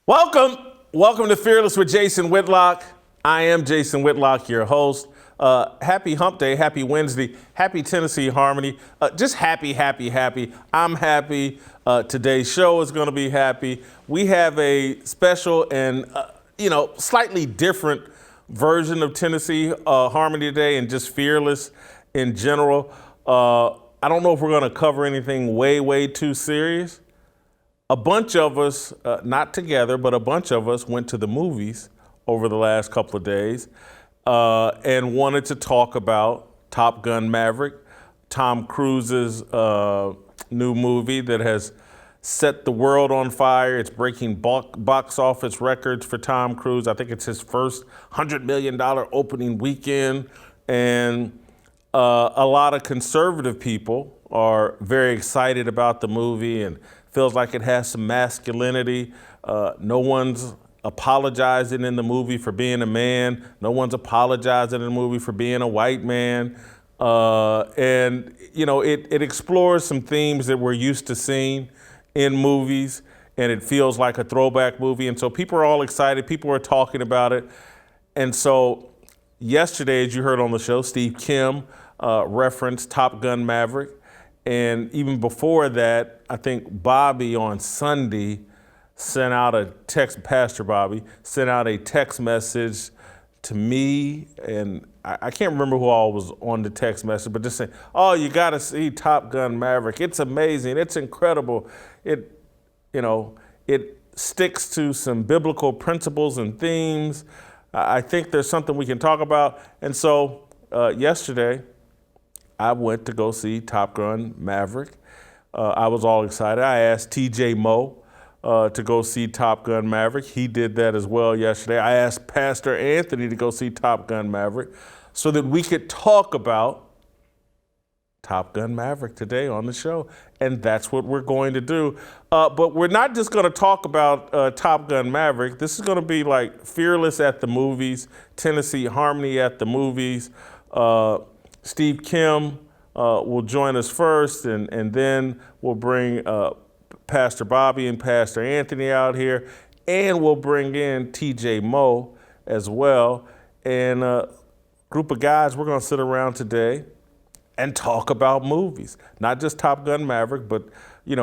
Welcome to Fearless with Jason Whitlock. I am Jason Whitlock, your host. Happy Hump Day, happy Wednesday, happy Tennessee Harmony. Just happy. I'm happy. Today's show is going to be happy. We have a special and slightly different version of Tennessee Harmony today, and just Fearless in general. I don't know if we're going to cover anything way too serious. A bunch of us, not together, but a bunch of us went to the movies over the last couple of days and wanted to talk about Top Gun Maverick, Tom Cruise's new movie that has set the world on fire. It's breaking box office records for Tom Cruise. I think it's his first $100 million opening weekend. And a lot of conservative people are very excited about the movie and feels like it has some masculinity. No one's apologizing in the movie for being a man. No one's apologizing in the movie for being a white man. It explores some themes that we're used to seeing in movies, and it feels like a throwback movie. And so people are all excited. People are talking about it. And so yesterday, as you heard on the show, Steve Kim referenced Top Gun Maverick. And even before that, I think Bobby on Sunday sent out a text, Pastor Bobby, sent out a text message to me, and I can't remember who all was on the text message, but just saying, oh, you gotta see Top Gun Maverick. It's amazing, it's incredible. It sticks to some biblical principles and themes. I think there's something we can talk about. And so yesterday, I went to go see Top Gun Maverick. I was all excited. I asked T.J. Moe to go see Top Gun Maverick. He did that as well yesterday. I asked Pastor Anthony to go see Top Gun Maverick so that we could talk about Top Gun Maverick today on the show. And that's what we're going to do. But we're not just going to talk about Top Gun Maverick. This is going to be like Fearless at the movies, Tennessee Harmony at the movies. Steve Kim will join us first, and then we'll bring Pastor Bobby and Pastor Anthony out here, and we'll bring in T.J. Moe as well. And a group of guys, we're going to sit around today and talk about movies, not just Top Gun Maverick, but in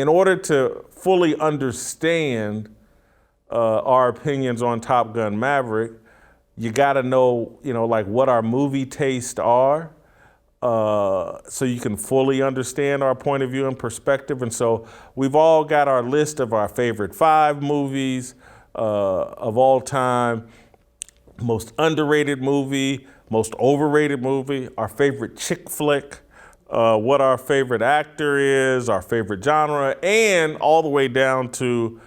order to fully understand our opinions on Top Gun Maverick, you got to know, what our movie tastes are, so you can fully understand our point of view and perspective. And so we've all got our list of our favorite 5 movies of all time, most underrated movie, most overrated movie, our favorite chick flick, what our favorite actor is, our favorite genre, and all the way down to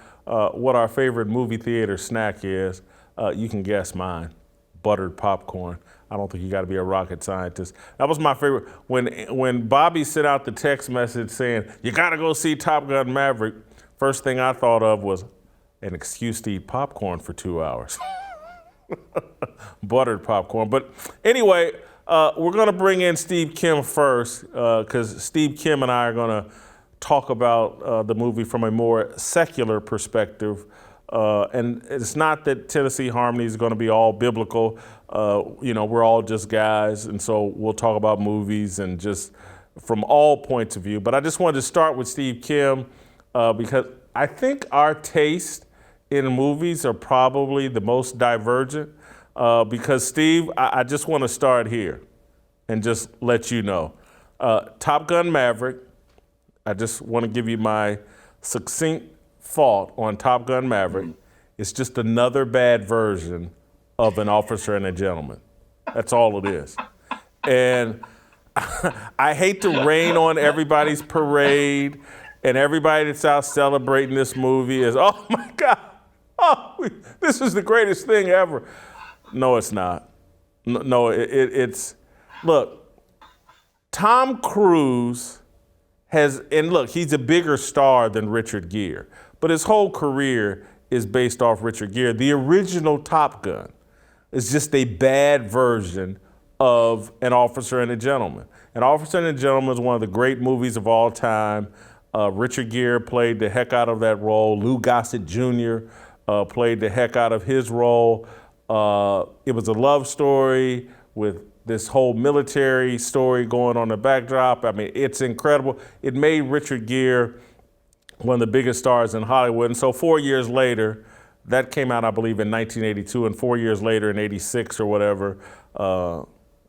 what our favorite movie theater snack is. You can guess mine. Buttered popcorn. I don't think you got to be a rocket scientist. That was my favorite. When Bobby sent out the text message saying, you got to go see Top Gun Maverick, first thing I thought of was an excuse to eat popcorn for 2 hours. Buttered popcorn. But anyway, we're going to bring in Steve Kim first, because Steve Kim and I are going to talk about the movie from a more secular perspective. And it's not that Tennessee Harmony is going to be all biblical. We're all just guys, and so we'll talk about movies and just from all points of view. But I just wanted to start with Steve Kim because I think our taste in movies are probably the most divergent. Because Steve, I just want to start here and just let you know. Top Gun Maverick, I just want to give you my succinct thought on Top Gun Maverick. It's just another bad version of An Officer and a Gentleman. That's all it is. And I hate to rain on everybody's parade, and everybody that's out celebrating this movie is, oh my God, this is the greatest thing ever. No, it's not. No, it's, look, Tom Cruise he's a bigger star than Richard Gere, but his whole career is based off Richard Gere. The original Top Gun is just a bad version of An Officer and a Gentleman. An Officer and a Gentleman is one of the great movies of all time. Richard Gere played the heck out of that role. Lou Gossett Jr. Played the heck out of his role. It was a love story with this whole military story going on the backdrop. I mean, it's incredible. It made Richard Gere one of the biggest stars in Hollywood. And so 4 years later, that came out, I believe, in 1982, and 4 years later in 86 or whatever,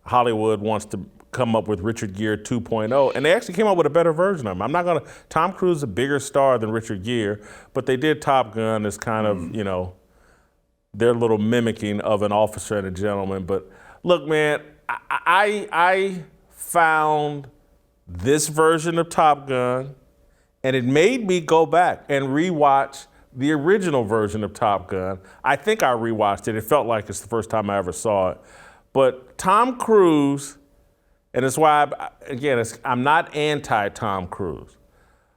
Hollywood wants to come up with Richard Gere 2.0, and they actually came up with a better version of him. Tom Cruise is a bigger star than Richard Gere, but they did Top Gun as kind of, their little mimicking of an officer and a gentleman. But look, man, I found this version of Top Gun, and it made me go back and rewatch the original version of Top Gun. I think I rewatched it. It felt like it's the first time I ever saw it. But Tom Cruise, and it's why, I'm not anti-Tom Cruise,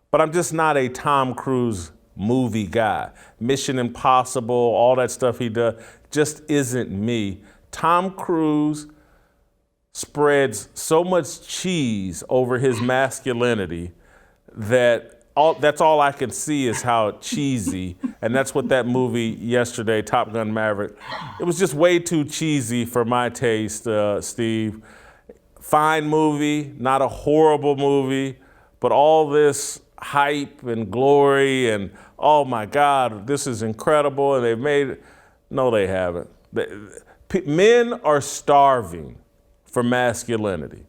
but I'm just not a Tom Cruise movie guy. Mission Impossible, all that stuff he does, just isn't me. Tom Cruise spreads so much cheese over his masculinity that that's all I can see is how cheesy, and that's what that movie yesterday, Top Gun Maverick, it was just way too cheesy for my taste, Steve. Fine movie, not a horrible movie, but all this hype and glory and, oh my God, this is incredible, and they've made it. No, they haven't. Men are starving for masculinity.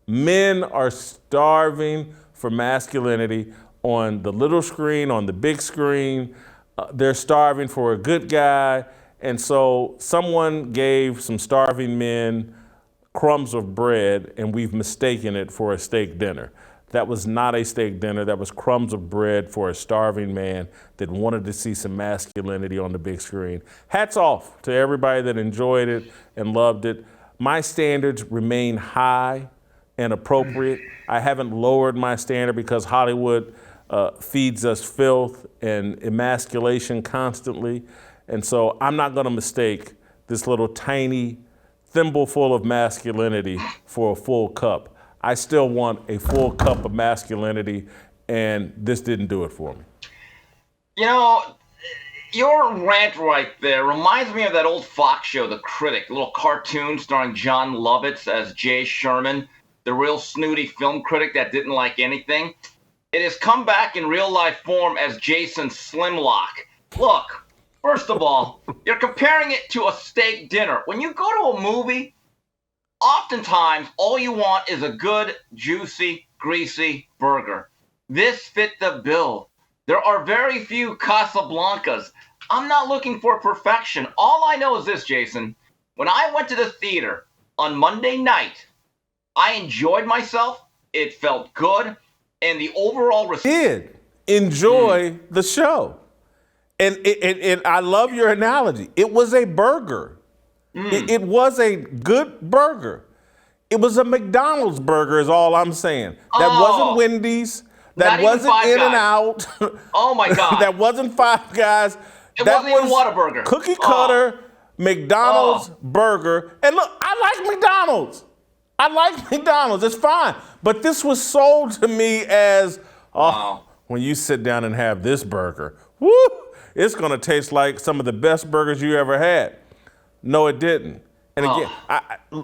Men are starving for masculinity on the little screen, on the big screen. They're starving for a good guy. And so someone gave some starving men crumbs of bread, and we've mistaken it for a steak dinner. That was not a steak dinner. That was crumbs of bread for a starving man that wanted to see some masculinity on the big screen. Hats off to everybody that enjoyed it and loved it. My standards remain high and appropriate. I haven't lowered my standard because Hollywood feeds us filth and emasculation constantly. And so I'm not going to mistake this little tiny thimbleful of masculinity for a full cup. I still want a full cup of masculinity, and this didn't do it for me. Your rant right there reminds me of that old Fox show, The Critic, a little cartoon starring John Lovitz as Jay Sherman, the real snooty film critic that didn't like anything. It has come back in real life form as Jason Slimlock. Look, first of all, you're comparing it to a steak dinner. When you go to a movie, oftentimes all you want is a good, juicy, greasy burger. This fit the bill. There are very few Casablancas. I'm not looking for perfection. All I know is this, Jason. When I went to the theater on Monday night, I enjoyed myself. It felt good. And the overall did enjoy the show. And I love your analogy. It was a burger. It was a good burger. It was a McDonald's burger is all I'm saying. That wasn't Wendy's. That wasn't In-N-Out. Oh, my God. That wasn't Five Guys. It wasn't even Whataburger. Cookie cutter McDonald's burger. And look, I like McDonald's. It's fine. But this was sold to me as, when you sit down and have this burger, woo, it's going to taste like some of the best burgers you ever had. No, it didn't. And again,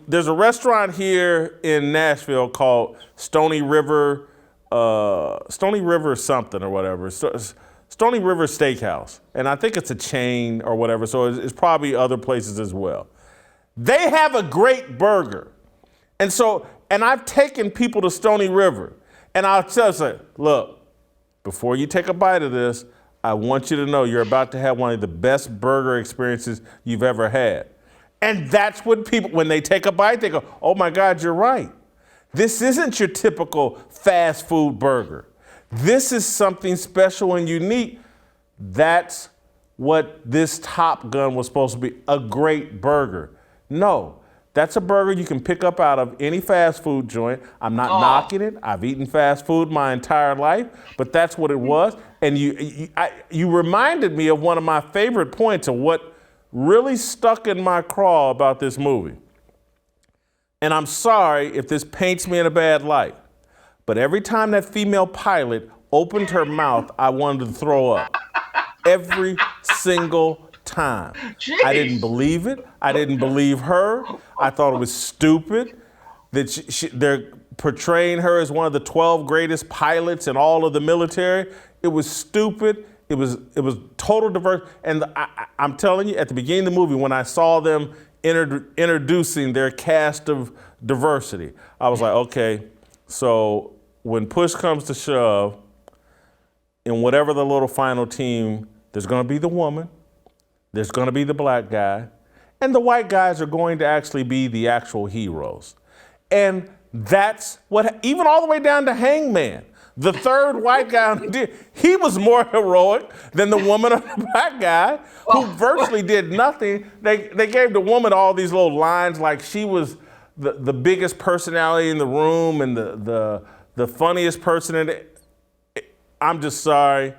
there's a restaurant here in Nashville called Stony River something or whatever. Stony River Steakhouse. And I think it's a chain or whatever, so it's probably other places as well. They have a great burger. And I've taken people to Stony River, and I'll tell you, look, before you take a bite of this, I want you to know you're about to have one of the best burger experiences you've ever had. And that's what people, when they take a bite, they go, oh my God, you're right. This isn't your typical fast food burger. This is something special and unique. That's what this Top Gun was supposed to be, a great burger. No, that's a burger you can pick up out of any fast food joint. I'm not knocking it. I've eaten fast food my entire life, but that's what it was. And you reminded me of one of my favorite points of what really stuck in my craw about this movie. And I'm sorry if this paints me in a bad light, but every time that female pilot opened her mouth, I wanted to throw up. Every single time. Jeez. I didn't believe it. I didn't believe her. I thought it was stupid that they're portraying her as one of the 12 greatest pilots in all of the military. It was stupid. It was total diverse. And I'm telling you, at the beginning of the movie, when I saw them introducing their cast of diversity, I was like, okay, so when push comes to shove, in whatever the little final team, there's going to be the woman, there's going to be the black guy, and the white guys are going to actually be the actual heroes. And that's what, even all the way down to Hangman, the third white guy, he was more heroic than the woman or the black guy, who virtually did nothing. They gave the woman all these little lines like she was the biggest personality in the room and the funniest person in it. I'm just sorry.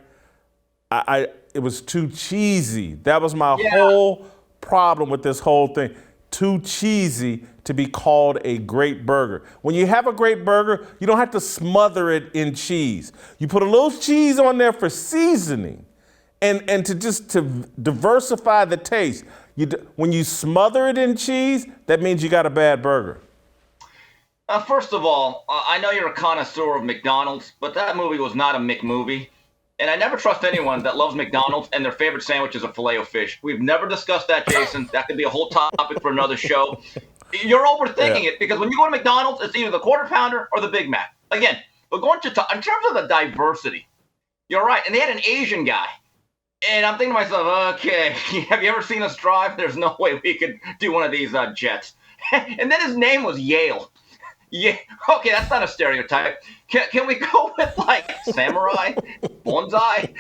It was too cheesy. That was my whole problem with this whole thing. Too cheesy to be called a great burger. When you have a great burger, you don't have to smother it in cheese. You put a little cheese on there for seasoning and to diversify the taste. When you smother it in cheese, that means you got a bad burger. First of all, I know you're a connoisseur of McDonald's, but that movie was not a McMovie. And I never trust anyone that loves McDonald's and their favorite sandwich is a Filet-O-Fish. We've never discussed that, Jason. That could be a whole topic for another show. You're overthinking it because when you go to McDonald's, it's either the Quarter Pounder or the Big Mac. Again, we're going to talk in terms of the diversity. You're right. And they had an Asian guy. And I'm thinking to myself, okay, have you ever seen us drive? There's no way we could do one of these jets. And then his name was Yale. Yeah, okay, that's not a stereotype. Can we go with like samurai, bonsai,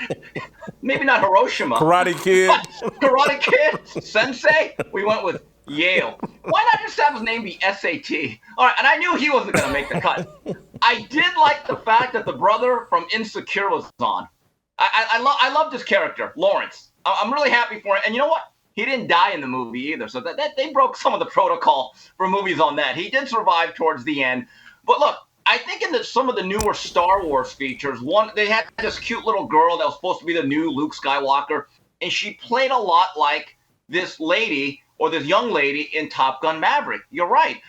maybe not Hiroshima, Karate Kid, Karate Kid, Sensei? We went with Yale. Why not just have his name be SAT? All right, and I knew he wasn't going to make the cut. I did like the fact that the brother from Insecure was on. I loved his character, Lawrence. I'm really happy for it. And you know what? He didn't die in the movie either, so that they broke some of the protocol for movies on that. He did survive towards the end. But look, I think in some of the newer Star Wars features, they had this cute little girl that was supposed to be the new Luke Skywalker, and she played a lot like this lady or this young lady in Top Gun Maverick. You're right.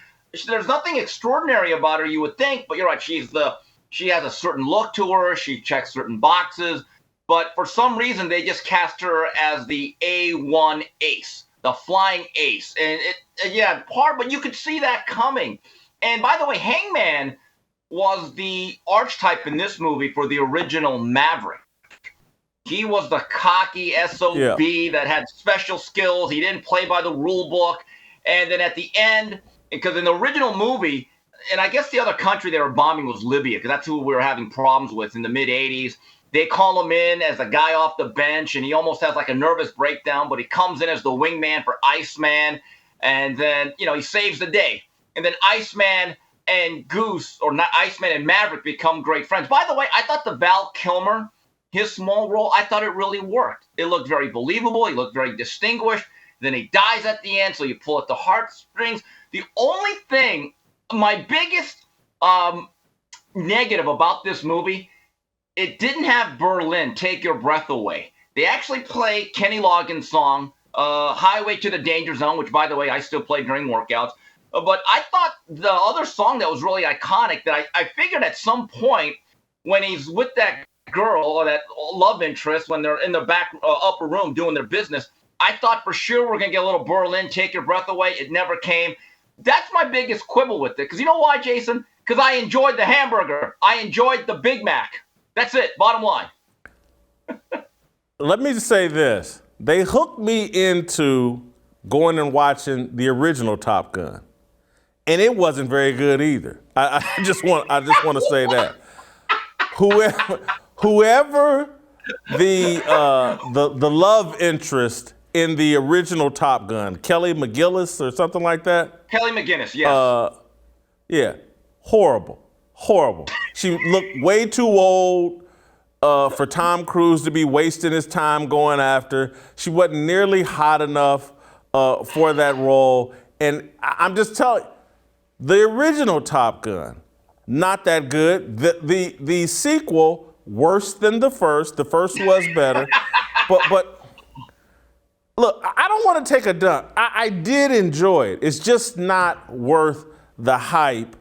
There's nothing extraordinary about her, you would think, but you're right. She has a certain look to her. She checks certain boxes. But for some reason, they just cast her as the A1 ace, the flying ace. And but you could see that coming. And by the way, Hangman was the archetype in this movie for the original Maverick. He was the cocky SOB that had special skills. He didn't play by the rule book. And then at the end, because in the original movie, and I guess the other country they were bombing was Libya, because that's who we were having problems with in the mid-'80s. They call him in as a guy off the bench, and he almost has like a nervous breakdown, but he comes in as the wingman for Iceman, and then, he saves the day. And then Iceman and Goose, or not Iceman and Maverick, become great friends. By the way, I thought the Val Kilmer, his small role, I thought it really worked. It looked very believable. He looked very distinguished. Then he dies at the end, so you pull at the heartstrings. The only thing, my biggest negative about this movie, it didn't have Berlin, Take Your Breath Away. They actually play Kenny Loggins' song, Highway to the Danger Zone, which, by the way, I still play during workouts. But I thought the other song that was really iconic, that I figured at some point when he's with that girl or that love interest, when they're in the back upper room doing their business, I thought for sure we're going to get a little Berlin, Take Your Breath Away. It never came. That's my biggest quibble with it. Because you know why, Jason? Because I enjoyed the hamburger. I enjoyed the Big Mac. That's it, bottom line. Let me just say this. They hooked me into going and watching the original Top Gun. And it wasn't very good either. I just want to say that. Whoever the love interest in the original Top Gun, Kelly McGillis or something like that. Kelly McGinnis, yes. Horrible. She looked way too old for Tom Cruise to be wasting his time going after. She wasn't nearly hot enough for that role. And I'm just telling you, the original Top Gun, not that good. The sequel worse than the first. The first was better. But look, I don't want to take a dump. I did enjoy it. It's just not worth the hype.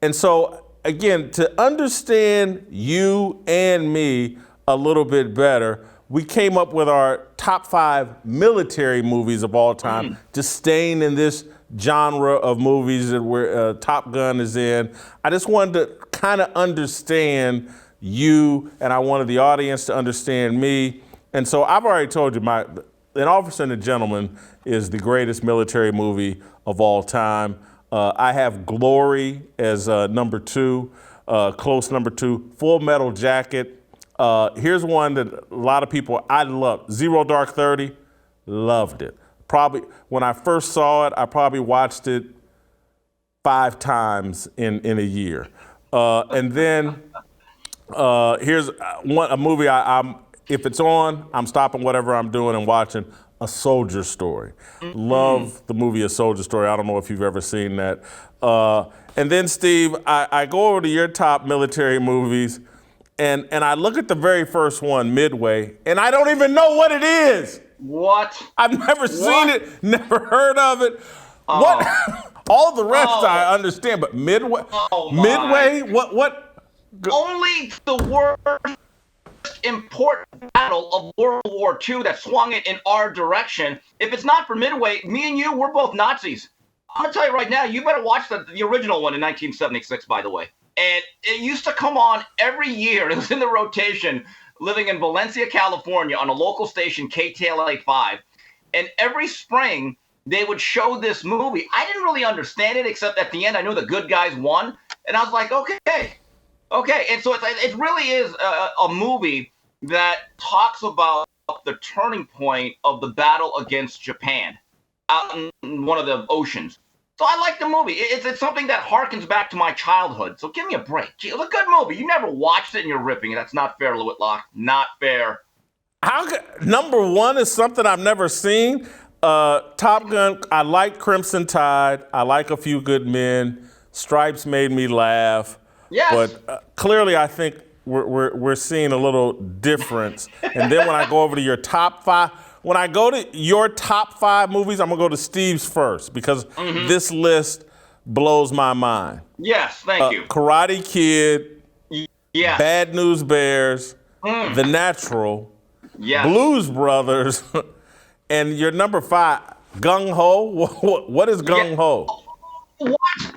And so, again, to understand you and me a little bit better, we came up with our top 5 military movies of all time, just staying in this genre of movies that where Top Gun is in. I just wanted to kind of understand you, and I wanted the audience to understand me. And so I've already told you, An Officer and a Gentleman is the greatest military movie of all time. I have Glory as number 2, close number 2. Full Metal Jacket. Here's one that a lot of people, I love. Zero Dark 30, loved it. Probably, when I first saw it, I probably watched it 5 times in a year. And then here's a movie if it's on, I'm stopping whatever I'm doing and watching. A Soldier Story. Love the movie A Soldier Story. I don't know if you've ever seen that. And then, Steve, I go over to your top military movies, and I look at the very first one, Midway, and I don't even know what it is. What? I've never seen it, never heard of it. What? All the rest I understand, but Midway? Midway? What? Only the worst important battle of World War II that swung it in our direction. If it's not for Midway, me and you, we're both Nazis. I'm going to tell you right now, you better watch the original one in 1976, by the way. And it used to come on every year. It was in the rotation, living in Valencia, California, on a local station, KTLA 5. And every spring, they would show this movie. I didn't really understand it, except at the end, I knew the good guys won. And I was like, okay. And so it really is a movie that talks about the turning point of the battle against Japan out in one of the oceans. So I like the movie. It's something that harkens back to my childhood. So give me a break. It's a good movie. You never watched it and you're ripping it. That's not fair, Whitlock. Not fair. Number 1 is something I've never seen. Top Gun, I like Crimson Tide. I like A Few Good Men. Stripes made me laugh. Yes. But clearly I think we're seeing a little difference. And then when I go over to your top 5, when I go to your top 5 movies, I'm going to go to Steve's first because this list blows my mind. Yes, thank you. Karate Kid, Yes. Bad News Bears, The Natural, Yes. Blues Brothers, and your number 5, Gung Ho. What is Gung Ho? What?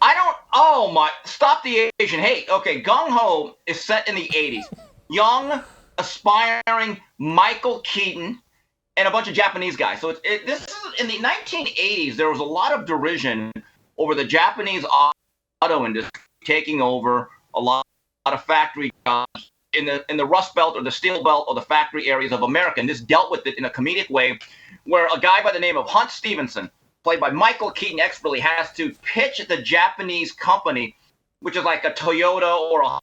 I don't. Oh my! Stop the Asian hate. Okay, Gung Ho is set in the 80s. Young, aspiring Michael Keaton and a bunch of Japanese guys. So this is in the 1980s. There was a lot of derision over the Japanese auto industry taking over a lot of factory jobs in the Rust Belt or the Steel Belt or the factory areas of America. And this dealt with it in a comedic way, where a guy by the name of Hunt Stevenson, played by Michael Keaton expertly, has to pitch the Japanese company, which is like a Toyota or a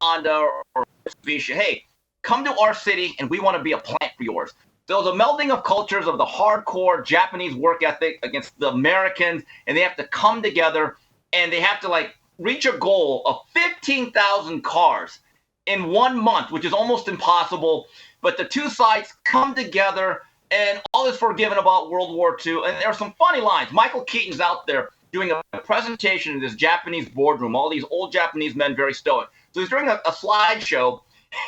Honda or a Mitsubishi. Hey, come to our city and we want to be a plant for yours. So there's a melding of cultures of the hardcore Japanese work ethic against the Americans, and they have to come together and they have to reach a goal of 15,000 cars in 1 month, which is almost impossible. But the two sides come together, and all is forgiven about World War II. And there are some funny lines. Michael Keaton's out there doing a presentation in this Japanese boardroom, all these old Japanese men, very stoic. So he's doing a slideshow,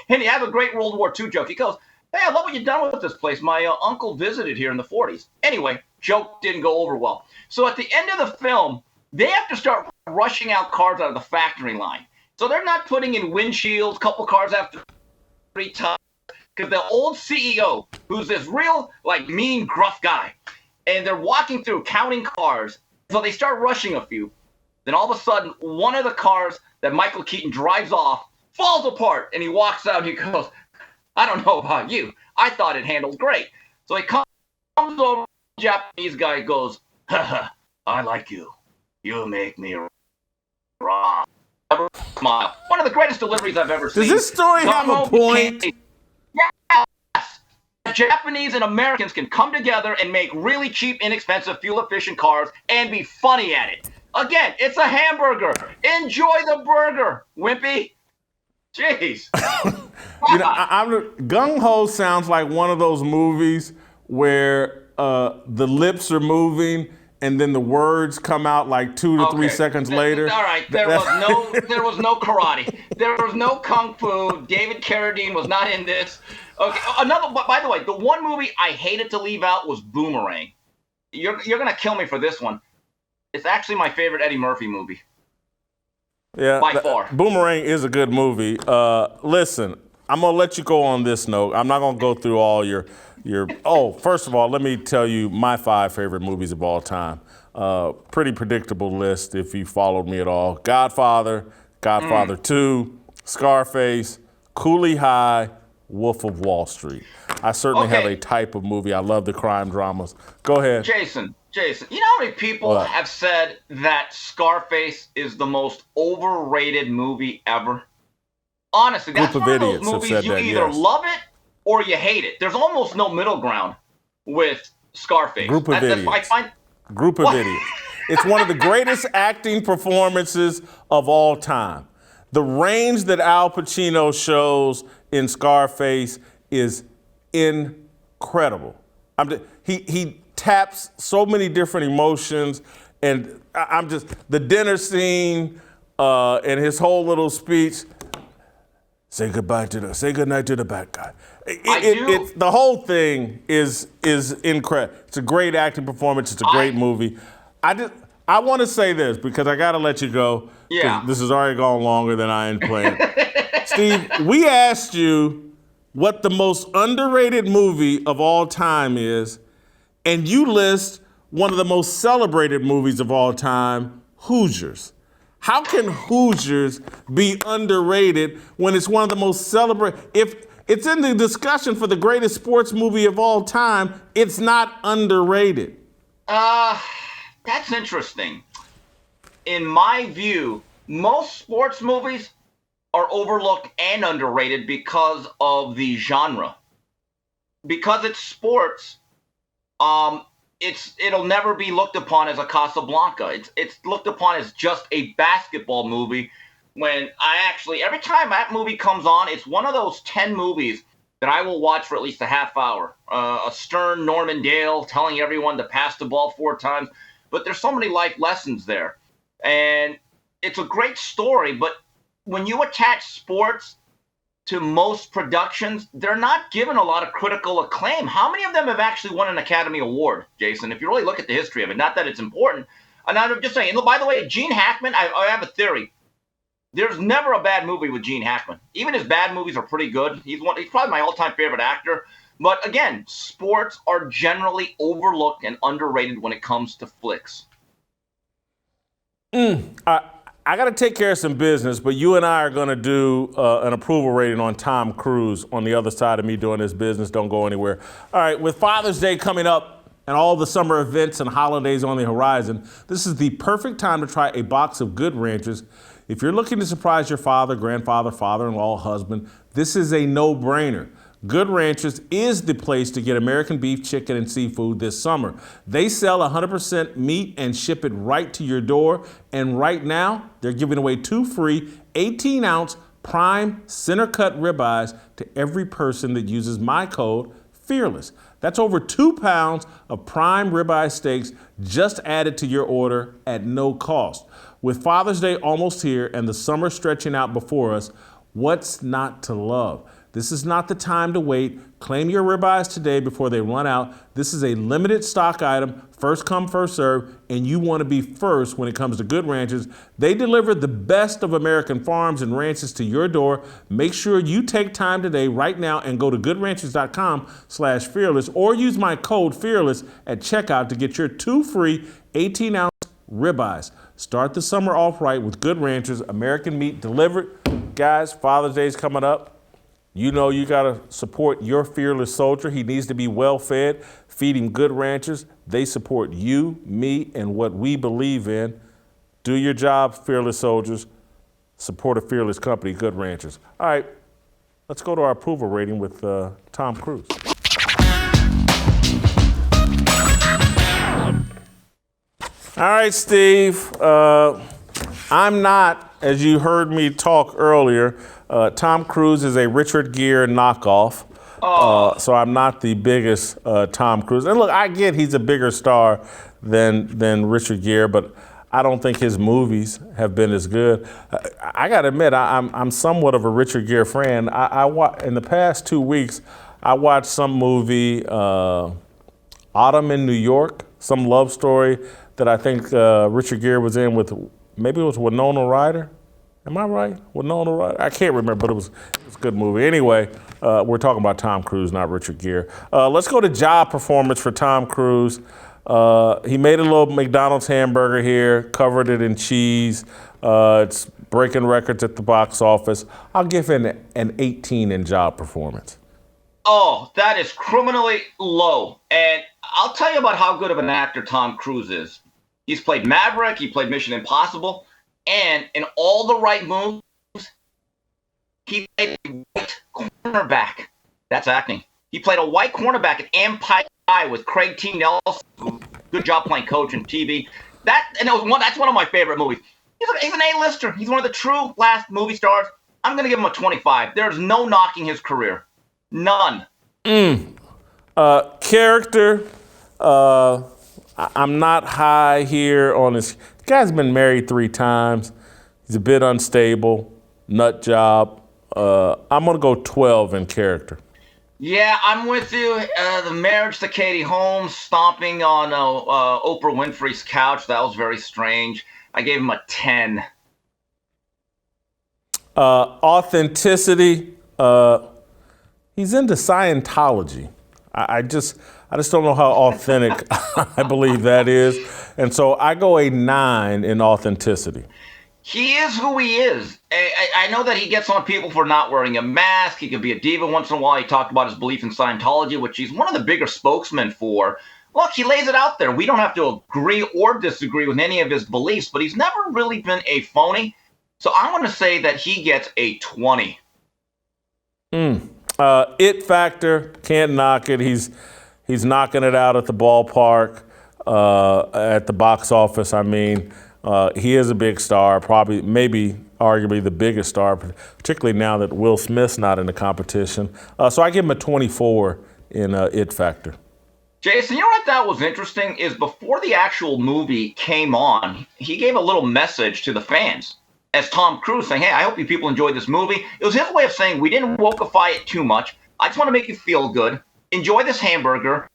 and he has a great World War II joke. He goes, "Hey, I love what you've done with this place. My uncle visited here in the 40s. Anyway, joke didn't go over well. So at the end of the film, they have to start rushing out cars out of the factory line. So they're not putting in windshields, couple cars after 3 times, because the old CEO, who's this real, mean, gruff guy, and they're walking through counting cars. So they start rushing a few. Then all of a sudden, one of the cars that Michael Keaton drives off falls apart, and he walks out and he goes, I don't know about you. I thought it handled great. So he comes over, the Japanese guy goes, haha, I like you. You make me wrong. Smile. One of the greatest deliveries I've ever seen. Does this story have a point? Yes. Japanese and Americans can come together and make really cheap, inexpensive, fuel-efficient cars and be funny at it. Again, it's a hamburger. Enjoy the burger, wimpy. Jeez. I'm Gung Ho sounds like one of those movies where the lips are moving and then the words come out like 2 to 3 seconds later. All right, there was no karate, there was no kung fu. David Carradine was not in this. Okay, by the way, the one movie I hated to leave out was Boomerang. You're gonna kill me for this one. It's actually my favorite Eddie Murphy movie. Yeah, by far. Boomerang is a good movie. Listen, I'm gonna let you go on this note. I'm not gonna go through all your. Oh, first of all, let me tell you my 5 favorite movies of all time. Pretty predictable list if you followed me at all. Godfather, Godfather 2, Scarface, Cooley High, Wolf of Wall Street. I certainly have a type of movie. I love the crime dramas. Go ahead. Jason, you know how many people have said that Scarface is the most overrated movie ever? Honestly, that's one of those movies you either love it or you hate it. There's almost no middle ground with Scarface. Group of idiots. It's one of the greatest acting performances of all time. The range that Al Pacino shows in Scarface is incredible. He taps so many different emotions, and the dinner scene and his whole little speech. Say goodnight to the bad guy. The whole thing is incredible. It's a great acting performance. It's a great movie. I want to say this because I got to let you go. Yeah. This has already gone longer than I had planned. Steve, we asked you what the most underrated movie of all time is, and you list one of the most celebrated movies of all time, Hoosiers. How can Hoosiers be underrated when it's one of the most celebrated? If it's in the discussion for the greatest sports movie of all time, it's not underrated. That's interesting. In my view, most sports movies are overlooked and underrated because of the genre. Because it's sports, it'll never be looked upon as a Casablanca. It's looked upon as just a basketball movie. When every time that movie comes on, it's one of those 10 movies that I will watch for at least a half hour. A stern Norman Dale telling everyone to pass the ball 4 times. But there's so many life lessons there. And it's a great story, but when you attach sports to most productions, they're not given a lot of critical acclaim. How many of them have actually won an Academy Award, Jason? If you really look at the history of it, not that it's important. And I'm just saying, by the way, Gene Hackman, I have a theory. There's never a bad movie with Gene Hackman. Even his bad movies are pretty good. He's probably my all-time favorite actor. But again, sports are generally overlooked and underrated when it comes to flicks. I got to take care of some business, but you and I are going to do an approval rating on Tom Cruise on the other side of me doing this business. Don't go anywhere. All right, with Father's Day coming up and all the summer events and holidays on the horizon, this is the perfect time to try a box of Good Ranchers. If you're looking to surprise your father, grandfather, father-in-law, husband, this is a no-brainer. Good Ranchers is the place to get American beef, chicken, and seafood this summer. They sell 100% meat and ship it right to your door. And right now, they're giving away 2 free 18-ounce prime center-cut ribeyes to every person that uses my code, FEARLESS. That's over 2 pounds of prime ribeye steaks just added to your order at no cost. With Father's Day almost here and the summer stretching out before us, what's not to love? This is not the time to wait. Claim your ribeyes today before they run out. This is a limited stock item, first come, first serve, and you want to be first when it comes to Good Ranchers. They deliver the best of American farms and ranches to your door. Make sure you take time today, right now, and go to goodranchers.com/fearless or use my code FEARLESS at checkout to get your 2 free 18-ounce ribeyes. Start the summer off right with Good Ranchers, American meat delivered. Guys, Father's Day is coming up. You know you got to support your fearless soldier. He needs to be well fed. Feed him Good Ranchers. They support you, me, and what we believe in. Do your job, fearless soldiers. Support a fearless company, Good Ranchers. All right, let's go to our approval rating with Tom Cruise. All right, Steve. I'm not, as you heard me talk earlier, Tom Cruise is a Richard Gere knockoff. So I'm not the biggest Tom Cruise. And look, I get he's a bigger star than Richard Gere, but I don't think his movies have been as good. I got to admit, I'm somewhat of a Richard Gere fan. In the past 2 weeks, I watched some movie, Autumn in New York, some love story that I think Richard Gere was in with, maybe it was Winona Ryder. Am I right? Winona Ryder? I can't remember, but it was a good movie. Anyway, we're talking about Tom Cruise, not Richard Gere. Let's go to job performance for Tom Cruise. He made a little McDonald's hamburger here, covered it in cheese. It's breaking records at the box office. I'll give him an 18 in job performance. Oh, that is criminally low. And I'll tell you about how good of an actor Tom Cruise is. He's played Maverick, he played Mission Impossible, and in all the right moves, he played a white cornerback. That's acting. He played a white cornerback in Empire with Craig T. Nelson. Good job playing coach and TV. That's one of my favorite movies. He's an A-lister. He's one of the true last movie stars. I'm going to give him a 25. There's no knocking his career. None. Character, I'm not high here on his. The guy's been married 3 times. He's a bit unstable, nut job. I'm going to go 12 in character. Yeah, I'm with you. The marriage to Katie Holmes, stomping on Oprah Winfrey's couch, that was very strange. I gave him a 10. Authenticity, he's into Scientology. I just don't know how authentic I believe that is. And so I go a 9 in authenticity. He is who he is. I know that he gets on people for not wearing a mask. He could be a diva once in a while. He talked about his belief in Scientology, which he's one of the bigger spokesmen for. Look, he lays it out there. We don't have to agree or disagree with any of his beliefs, but he's never really been a phony. So I'm going to say that he gets a 20. It factor, can't knock it. He's knocking it out at the ballpark, at the box office. I mean, he is a big star, probably, maybe, arguably the biggest star, particularly now that Will Smith's not in the competition. So I give him a 24 in it factor. Jason, you know what that was interesting is before the actual movie came on, he gave a little message to the fans as Tom Cruise saying, hey, I hope you people enjoyed this movie. It was his way of saying we didn't wokeify it too much. I just want to make you feel good. Enjoy this hamburger.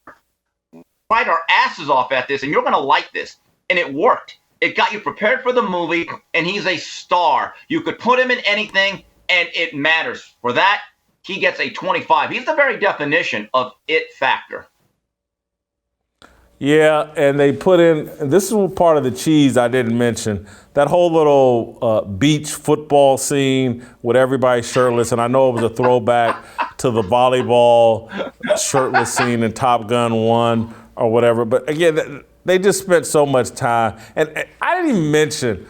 Fight our asses off at this, and you're going to like this. And it worked. It got you prepared for the movie, and he's a star. You could put him in anything, and it matters. For that, he gets a 25. He's the very definition of it factor. Yeah, and they put in, this is part of the cheese I didn't mention, that whole little beach football scene with everybody shirtless, and I know it was a throwback to the volleyball shirtless scene in Top Gun 1 or whatever, but again, they just spent so much time. And I didn't even mention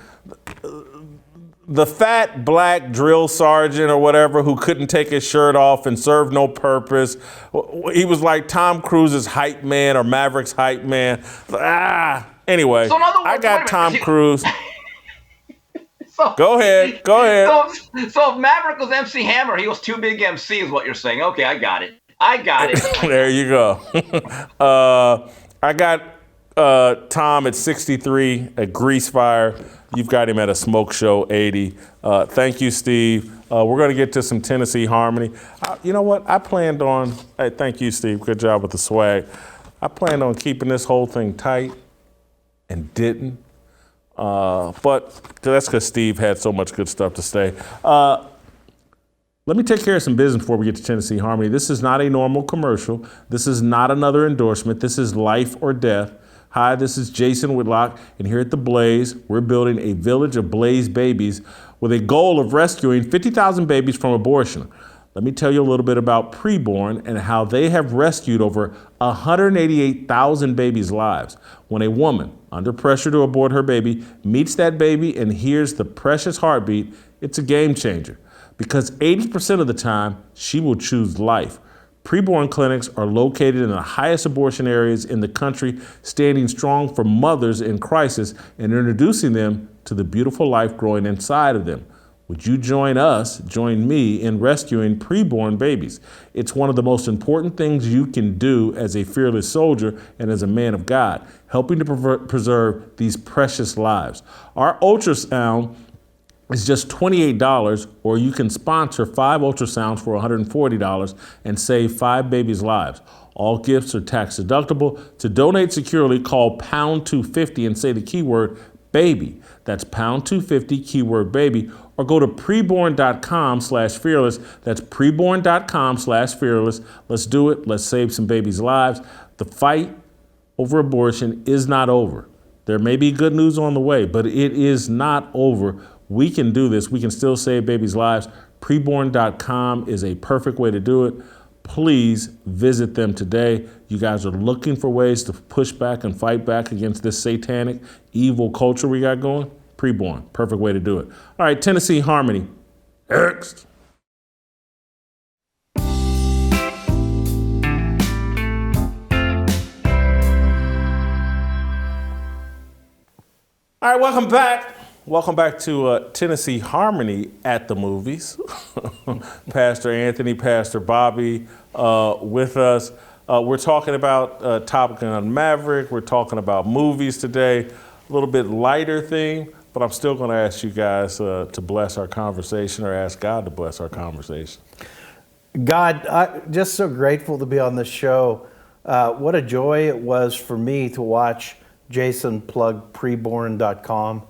the fat black drill sergeant or whatever who couldn't take his shirt off and served no purpose. He was like Tom Cruise's hype man or Maverick's hype man. Anyway, so I got Tom Cruise. So, Go ahead. So if Maverick was MC Hammer, he was too big MC is what you're saying. Okay, I got it. There you go. I got Tom at 63 at Grease Fire. You've got him at a Smoke Show 80. Thank you, Steve. We're going to get to some Tennessee Harmony. You know what? I planned on, hey, thank you, Steve. Good job with the swag. I planned on keeping this whole thing tight and didn't. But that's because Steve had so much good stuff to say. Let me take care of some business before we get to Tennessee Harmony. This is not a normal commercial. This is not another endorsement. This is life or death. Hi, this is Jason Whitlock, and here at The Blaze, we're building a village of Blaze babies with a goal of rescuing 50,000 babies from abortion. Let me tell you a little bit about Preborn and how they have rescued over 188,000 babies' lives. When a woman, under pressure to abort her baby, meets that baby and hears the precious heartbeat, it's a game changer. Because 80% of the time, she will choose life. Preborn clinics are located in the highest abortion areas in the country, standing strong for mothers in crisis and introducing them to the beautiful life growing inside of them. Would you join me in rescuing preborn babies? It's one of the most important things you can do as a fearless soldier and as a man of God, helping to preserve these precious lives. Our ultrasound is just $28, or you can sponsor 5 ultrasounds for $140 and save 5 babies' lives. All gifts are tax deductible. To donate securely, call pound 250 and say the keyword baby. That's pound 250, keyword baby, or go to preborn.com/fearless. That's preborn.com/fearless. Let's do it. Let's save some babies' lives. The fight over abortion is not over. There may be good news on the way, but it is not over. We can do this. We can still save babies' lives. Preborn.com is a perfect way to do it. Please visit them today. You guys are looking for ways to push back and fight back against this satanic, evil culture we got going? Preborn, perfect way to do it. All right, Tennessee Harmony. Next. All right, welcome back. Welcome back to Tennessee Harmony at the movies. Pastor Anthony, Pastor Bobby with us. We're talking about Top Gun Maverick. We're talking about movies today. A little bit lighter thing, but I'm still going to ask you guys to bless our conversation, or ask God to bless our conversation. God, I'm just so grateful to be on this show. What a joy it was for me to watch Jason plug preborn.com.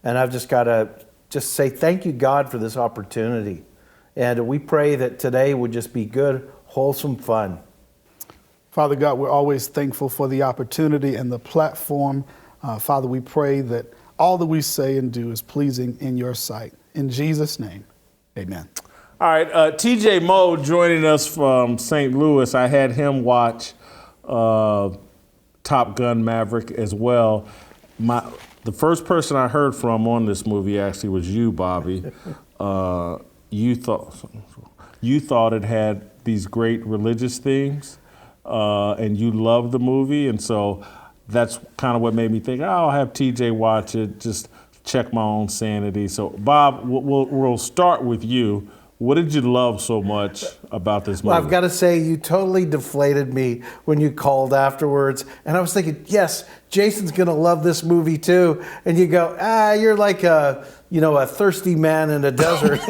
And I've just got to say thank you, God, for this opportunity. And we pray that today would just be good, wholesome fun. Father God, we're always thankful for the opportunity and the platform. Father, we pray that all that we say and do is pleasing in your sight. In Jesus' name, amen. All right, TJ Moe joining us from St. Louis. I had him watch Top Gun Maverick as well. The first person I heard from on this movie actually was you, Bobby. You thought it had these great religious themes, and you loved the movie, and so that's kind of what made me think, I'll have TJ watch it, just check my own sanity. So, Bob, we'll start with you. What did you love so much about this movie? Well, I've got to say, you totally deflated me when you called afterwards. And I was thinking, yes, Jason's going to love this movie too. And you go, you're like a thirsty man in a desert.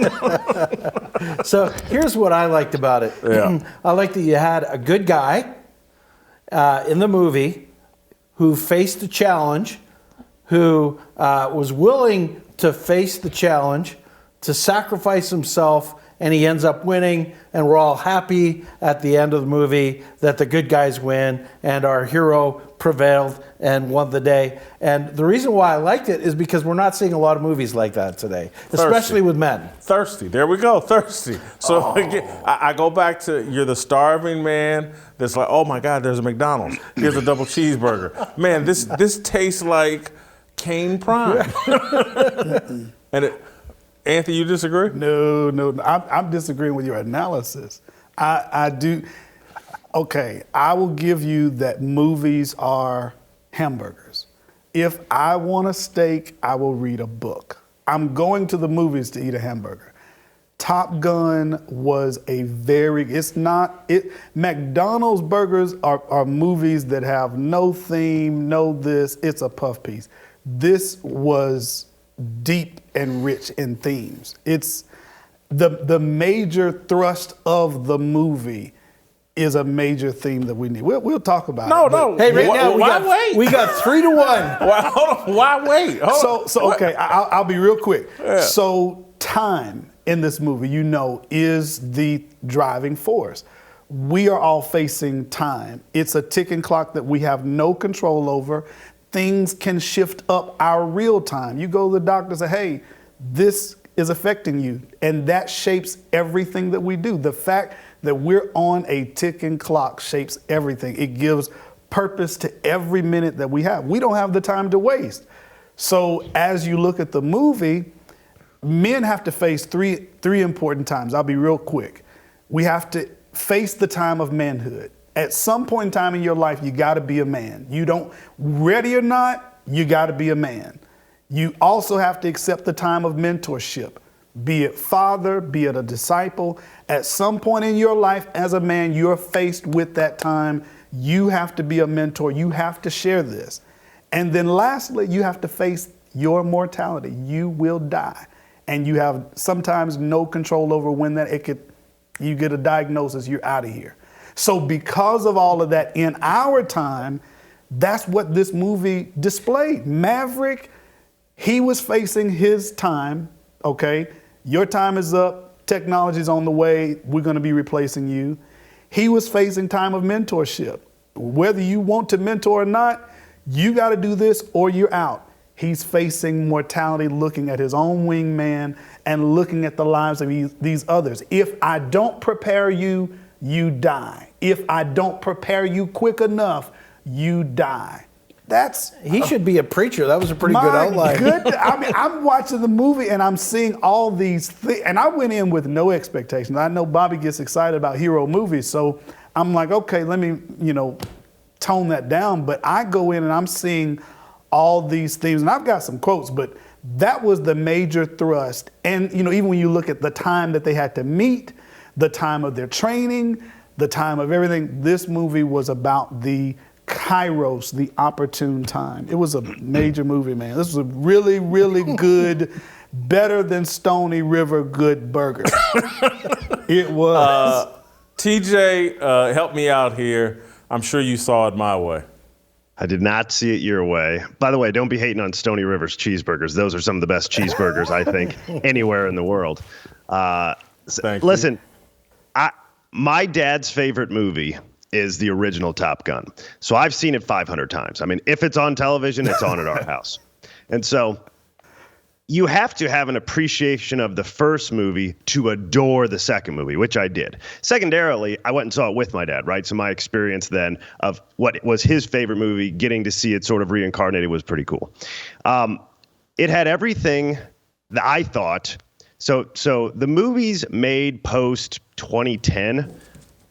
So here's what I liked about it. Yeah. I liked that you had a good guy in the movie who faced the challenge, who was willing to face the challenge, to sacrifice himself, and he ends up winning, and we're all happy at the end of the movie that the good guys win and our hero prevailed and won the day. And the reason why I liked it is because we're not seeing a lot of movies like that today, especially with men. Thirsty. There we go. Thirsty. So again, I go back to, you're the starving man that's like, oh my God, there's a McDonald's. Here's a double cheeseburger. Man, this tastes like Cane Prime. And Anthony, you disagree? No, I'm disagreeing with your analysis. I do. Okay, I will give you that movies are hamburgers. If I want a steak, I will read a book. I'm going to the movies to eat a hamburger. Top Gun was McDonald's burgers are movies that have no theme, no this, it's a puff piece. This was deep and rich in themes. It's the major thrust of the movie is a major theme that we need. We'll talk about it. No. Hey, right now we got 3-1. Well, hold on. Why wait? So okay, I'll be real quick. Yeah. So time in this movie, is the driving force. We are all facing time. It's a ticking clock that we have no control over. Things can shift up our real time. You go to the doctor and say, hey, this is affecting you. And that shapes everything that we do. The fact that we're on a ticking clock shapes everything. It gives purpose to every minute that we have. We don't have the time to waste. So as you look at the movie, men have to face three important times. I'll be real quick. We have to face the time of manhood. At some point in time in your life, you got to be a man. Ready or not, you got to be a man. You also have to accept the time of mentorship, be it father, be it a disciple. At some point in your life as a man, you're faced with that time. You have to be a mentor. You have to share this. And then lastly, you have to face your mortality. You will die. And you have sometimes no control over when you get a diagnosis, you're out of here. So because of all of that in our time, that's what this movie displayed. Maverick, he was facing his time, okay? Your time is up, technology's on the way, we're gonna be replacing you. He was facing time of mentorship. Whether you want to mentor or not, you gotta do this or you're out. He's facing mortality, looking at his own wingman and looking at the lives of these others. If I don't prepare you, you die. If I don't prepare you quick enough, you die. He should be a preacher. That was a pretty good outline. I mean, I'm watching the movie and I'm seeing all these things, and I went in with no expectations. I know Bobby gets excited about hero movies, so I'm like, okay, let me, tone that down. But I go in and I'm seeing all these themes, and I've got some quotes, but that was the major thrust. And even when you look at the time that they had to meet, the time of their training, the time of everything, this movie was about the Kairos, the opportune time. It was a major movie, man. This was a really, really good, better than Stony River good burger. It was. TJ, help me out here. I'm sure you saw it my way. I did not see it your way. By the way, don't be hating on Stony River's cheeseburgers. Those are some of the best cheeseburgers, I think, anywhere in the world. Listen, my dad's favorite movie is the original Top Gun. So I've seen it 500 times. I mean, if it's on television, it's on at our house. And so you have to have an appreciation of the first movie to adore the second movie, which I did. Secondarily, I went and saw it with my dad, right? So my experience then of what was his favorite movie, getting to see it sort of reincarnated was pretty cool. It had everything that I thought. So the movies made post 2010,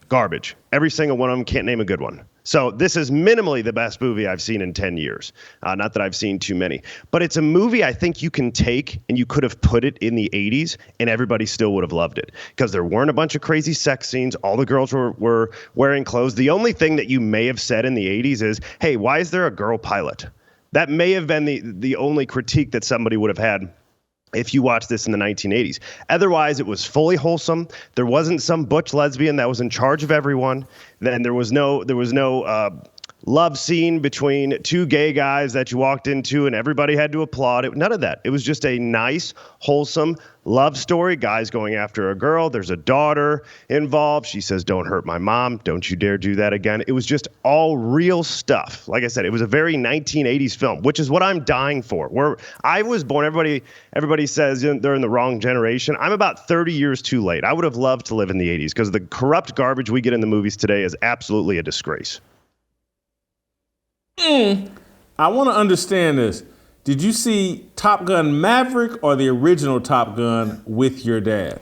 garbage. Every single one of them, can't name a good one. So this is minimally the best movie I've seen in 10 years. Not that I've seen too many. But it's a movie I think you can take and you could have put it in the 80s and everybody still would have loved it. Because there weren't a bunch of crazy sex scenes. All the girls were wearing clothes. The only thing that you may have said in the 80s is, hey, why is there a girl pilot? That may have been the only critique that somebody would have had if you watch this in the 1980s. Otherwise, it was fully wholesome. There wasn't some butch lesbian that was in charge of everyone. Then there was no love scene between two gay guys that you walked into and everybody had to applaud it. None of that. It was just a nice, wholesome love story. Guys going after a girl. There's a daughter involved. She says, don't hurt my mom. Don't you dare do that again. It was just all real stuff. Like I said, it was a very 1980s film, which is what I'm dying for. Where I was born, everybody says they're in the wrong generation. I'm about 30 years too late. I would have loved to live in the 80s because the corrupt garbage we get in the movies today is absolutely a disgrace. I want to understand this. Did you see Top Gun Maverick or the original Top Gun with your dad?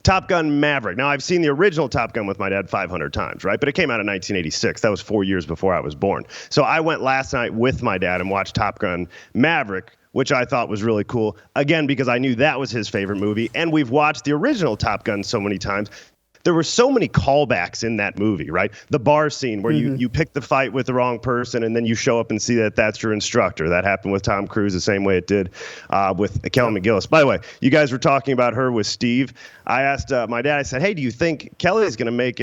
Top Gun Maverick. Now, I've seen the original Top Gun with my dad 500 times, right? But it came out in 1986. That was 4 years before I was born. So I went last night with my dad and watched Top Gun Maverick, which I thought was really cool. Again, because I knew that was his favorite movie. And we've watched the original Top Gun so many times. There were so many callbacks in that movie, right? The bar scene where you pick the fight with the wrong person and then you show up and see that that's your instructor. That happened with Tom Cruise the same way it did with Kelly McGillis. By the way, you guys were talking about her with Steve. I asked my dad, I said, hey, do you think Kelly's going to make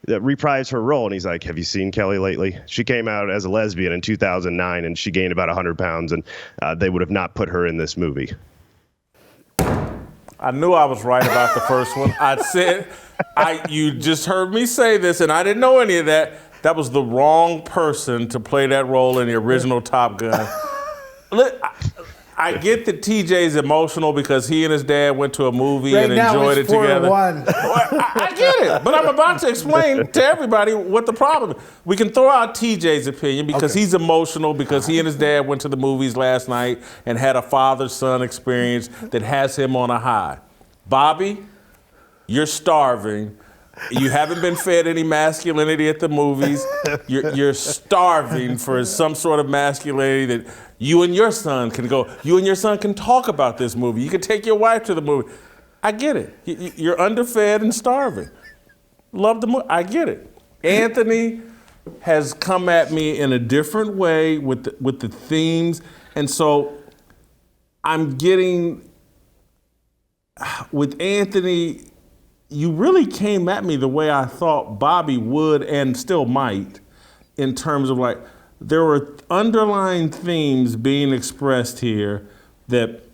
reprise her role? And he's like, have you seen Kelly lately? She came out as a lesbian in 2009 and she gained about 100 pounds and they would have not put her in this movie. I knew I was right about the first one. You just heard me say this, and I didn't know any of that. That was the wrong person to play that role in the original Top Gun. I get that TJ's emotional because he and his dad went to a movie and enjoyed it together. I get it, but I'm about to explain to everybody what the problem is. We can throw out TJ's opinion because he's emotional because he and his dad went to the movies last night and had a father-son experience that has him on a high. Bobby, you're starving. You haven't been fed any masculinity at the movies. You're starving for some sort of masculinity that you and your son can go. You and your son can talk about this movie. You can take your wife to the movie. I get it. You're underfed and starving. Love the movie. I get it. Anthony has come at me in a different way with the themes, and so I'm getting with Anthony. You really came at me the way I thought Bobby would and still might, in terms of like there were underlying themes being expressed here that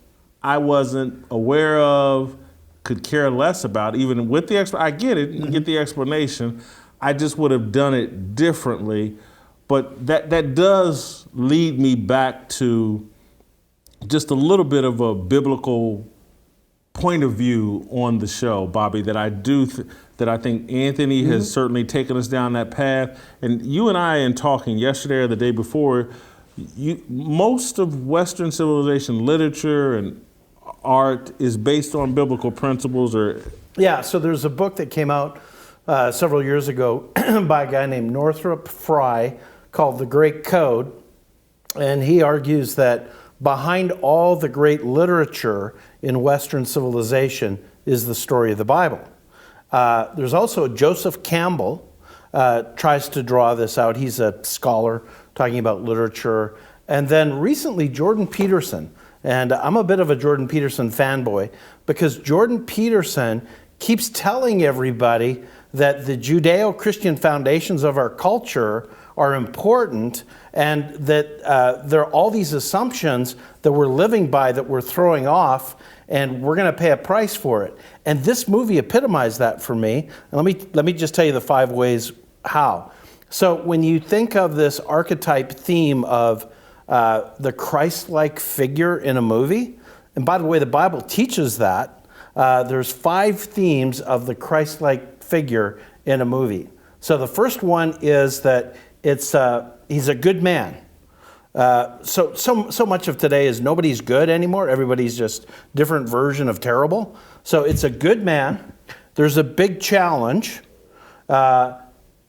I wasn't aware of, could care less about, even with the I get it, you get the explanation. I just would have done it differently. But that does lead me back to just a little bit of a biblical point of view on the show, Bobby, that I do that I think Anthony has certainly taken us down that path. And you and I, in talking yesterday or the day before, most of Western civilization literature and art is based on biblical principles. Yeah, so there's a book that came out several years ago by a guy named Northrop Frye called The Great Code, and he argues that behind all the great literature in Western civilization is the story of the Bible. There's also Joseph Campbell tries to draw this out. He's a scholar talking about literature. And then recently, Jordan Peterson. And I'm a bit of a Jordan Peterson fanboy because Jordan Peterson keeps telling everybody that the Judeo-Christian foundations of our culture are important and that there are all these assumptions that we're living by that we're throwing off and we're going to pay a price for it. And this movie epitomized that for me. And let me just tell you the 5 ways how. So when you think of this archetype theme of the Christ-like figure in a movie, and by the way, the Bible teaches that, there's 5 themes of the Christ-like figure in a movie. So the first one is that he's a good man. So much of today is nobody's good anymore. Everybody's just different version of terrible. So it's a good man. There's a big challenge.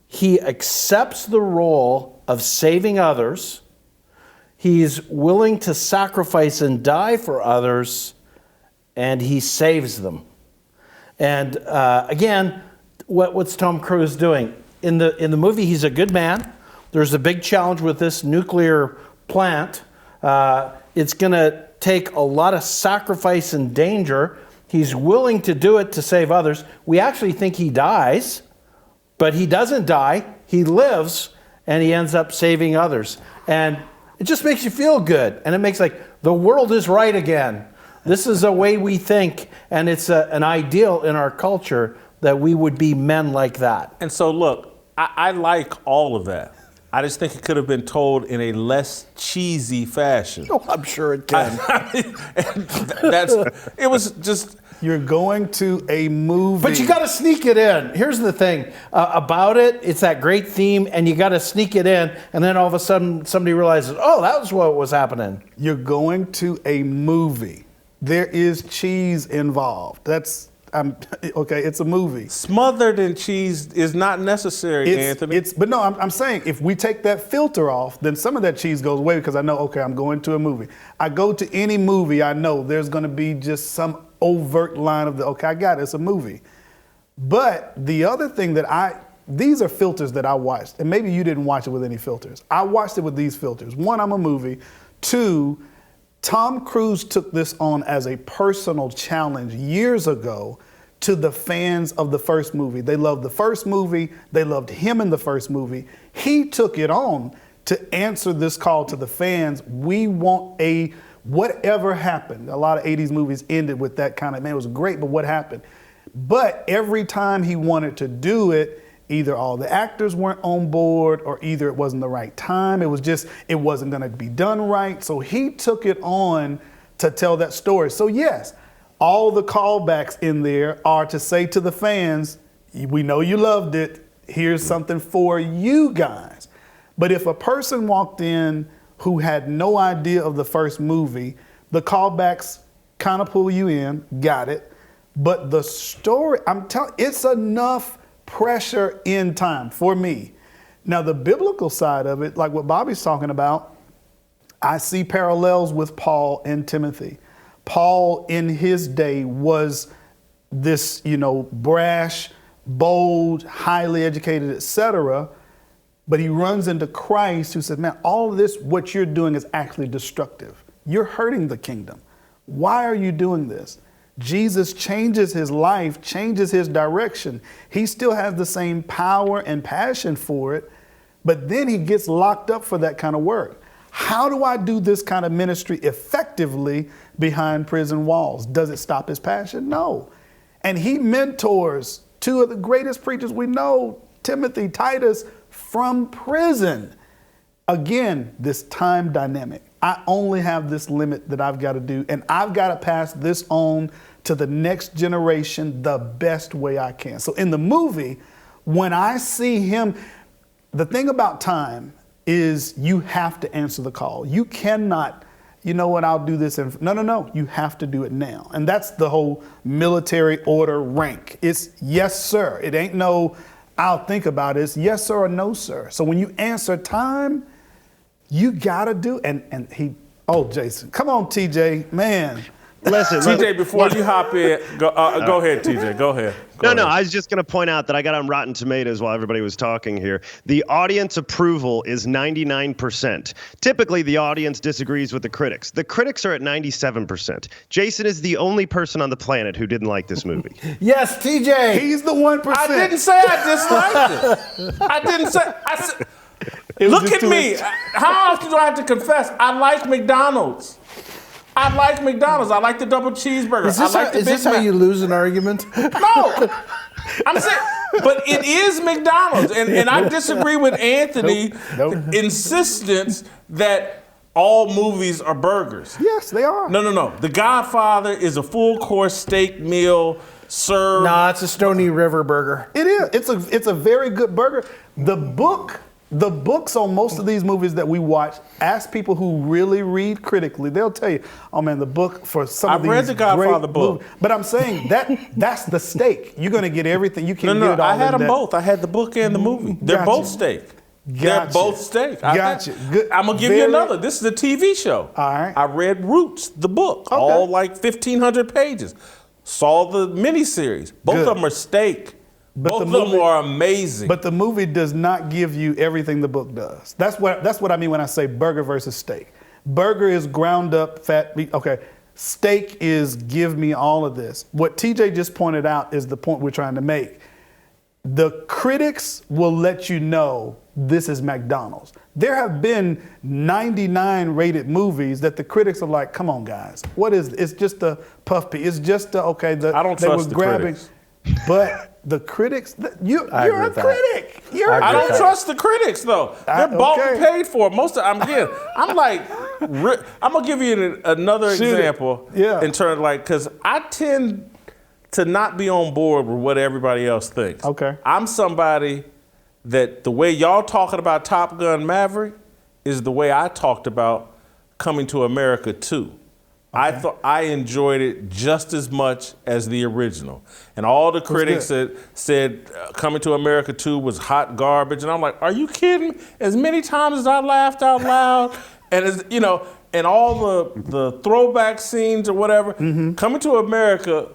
He accepts the role of saving others. He's willing to sacrifice and die for others, and he saves them. And again, what's Tom Cruise doing? In the movie, he's a good man. There's a big challenge with this nuclear plant. It's going to take a lot of sacrifice and danger. He's willing to do it to save others. We actually think he dies, but he doesn't die. He lives, and he ends up saving others. And it just makes you feel good. And it makes like, the world is right again. This is a way we think, and it's an ideal in our culture that we would be men like that. And so look, I like all of that. I just think it could have been told in a less cheesy fashion. Oh, I'm sure it can. It was just... You're going to a movie. But you got to sneak it in. Here's the thing about it. It's that great theme, and you got to sneak it in, and then all of a sudden somebody realizes, oh, that was what was happening. You're going to a movie. There is cheese involved. Okay, it's a movie. Smothered in cheese is not necessary, Anthony. But no, I'm saying if we take that filter off, then some of that cheese goes away because I know, okay, I'm going to a movie. I go to any movie, I know there's going to be just some overt line of okay, I got it, it's a movie. But the other thing these are filters that I watched, and maybe you didn't watch it with any filters. I watched it with these filters. 1, I'm a movie. 2, Tom Cruise took this on as a personal challenge years ago to the fans of the first movie. They loved the first movie. They loved him in the first movie. He took it on to answer this call to the fans. We want whatever happened. A lot of 80s movies ended with that kind of, man, it was great, but what happened? But every time he wanted to do it, either all the actors weren't on board or either it wasn't the right time. It wasn't going to be done right. So he took it on to tell that story. So yes, all the callbacks in there are to say to the fans, we know you loved it. Here's something for you guys. But if a person walked in who had no idea of the first movie, the callbacks kind of pull you in, got it. But the story, it's enough pressure in time for me. Now, the biblical side of it, like what Bobby's talking about, I see parallels with Paul and Timothy. Paul in his day was this, brash, bold, highly educated, etc. But he runs into Christ, who said, man, all of this, what you're doing is actually destructive. You're hurting the kingdom. Why are you doing this? Jesus changes his life, changes his direction. He still has the same power and passion for it, but then he gets locked up for that kind of work. How do I do this kind of ministry effectively behind prison walls? Does it stop his passion? No. And he mentors two of the greatest preachers we know, Timothy, Titus, from prison. Again, this time dynamic. I only have this limit that I've got to do, and I've got to pass this on to the next generation the best way I can. So in the movie, when I see him, the thing about time is you have to answer the call. You cannot, you know what, I'll do this. No. You have to do it now. And that's the whole military order rank. It's yes, sir. It ain't no, I'll think about it. It's yes, sir or no, sir. So when you answer time, you got to do, and Jason, come on, TJ, man. Listen, TJ, before you hop in, go ahead, TJ. Go ahead. No, I was just going to point out that I got on Rotten Tomatoes while everybody was talking here. The audience approval is 99%. Typically, the audience disagrees with the critics. The critics are at 97%. Jason is the only person on the planet who didn't like this movie. Yes, TJ. He's the 1%. I didn't say I disliked it. I didn't say. I said, look at me. How often do I have to confess? I like McDonald's. I like the double cheeseburger. Is this, I like the is this Big how Mac. you lose an argument? No. I'm saying, but it is McDonald's. And I disagree with Anthony's insistence that all movies are burgers. Yes, they are. No. The Godfather is a full course steak meal served. Nah, it's a Stony River burger. It is. It's a very good burger. The books on most of these movies that we watch, ask people who really read critically, they'll tell you, oh man, the book for some of these read the Godfather great book. movies. But I'm saying that's the steak. You're going to get everything. You can't get it all I had in them that. both. I had the book and the movie. They're Gotcha. both steak. They're both steak. Gotcha. Good. I'm going to give you another. This is a TV show. All right. I read Roots, the book, all like 1,500 pages. Saw the miniseries. Both Good. of them are steak. But Both the of movie- them are amazing. But the movie does not give you everything the book does. That's what I mean when I say burger versus steak. Burger is ground up fat meat. Okay. Steak is give me all of this. What TJ just pointed out is the point we're trying to make. The critics will let you know this is McDonald's. There have been 99 rated movies that the critics are like, come on guys, what is it? It's just a puff piece. It's just a, okay. I don't trust the critics. But the critics, you're a with that. critic. I don't trust the critics though. They're bought and paid for. I'm like, I'm gonna give you another example. Yeah. In terms because I tend to not be on board with what everybody else thinks. Okay. I'm somebody that the way y'all talking about Top Gun Maverick is the way I talked about Coming to America 2. I thought I enjoyed it just as much as the original. And all the critics that said Coming to America 2 was hot garbage. And I'm like, are you kidding? As many times as I laughed out loud and and all the throwback scenes or whatever, Coming to America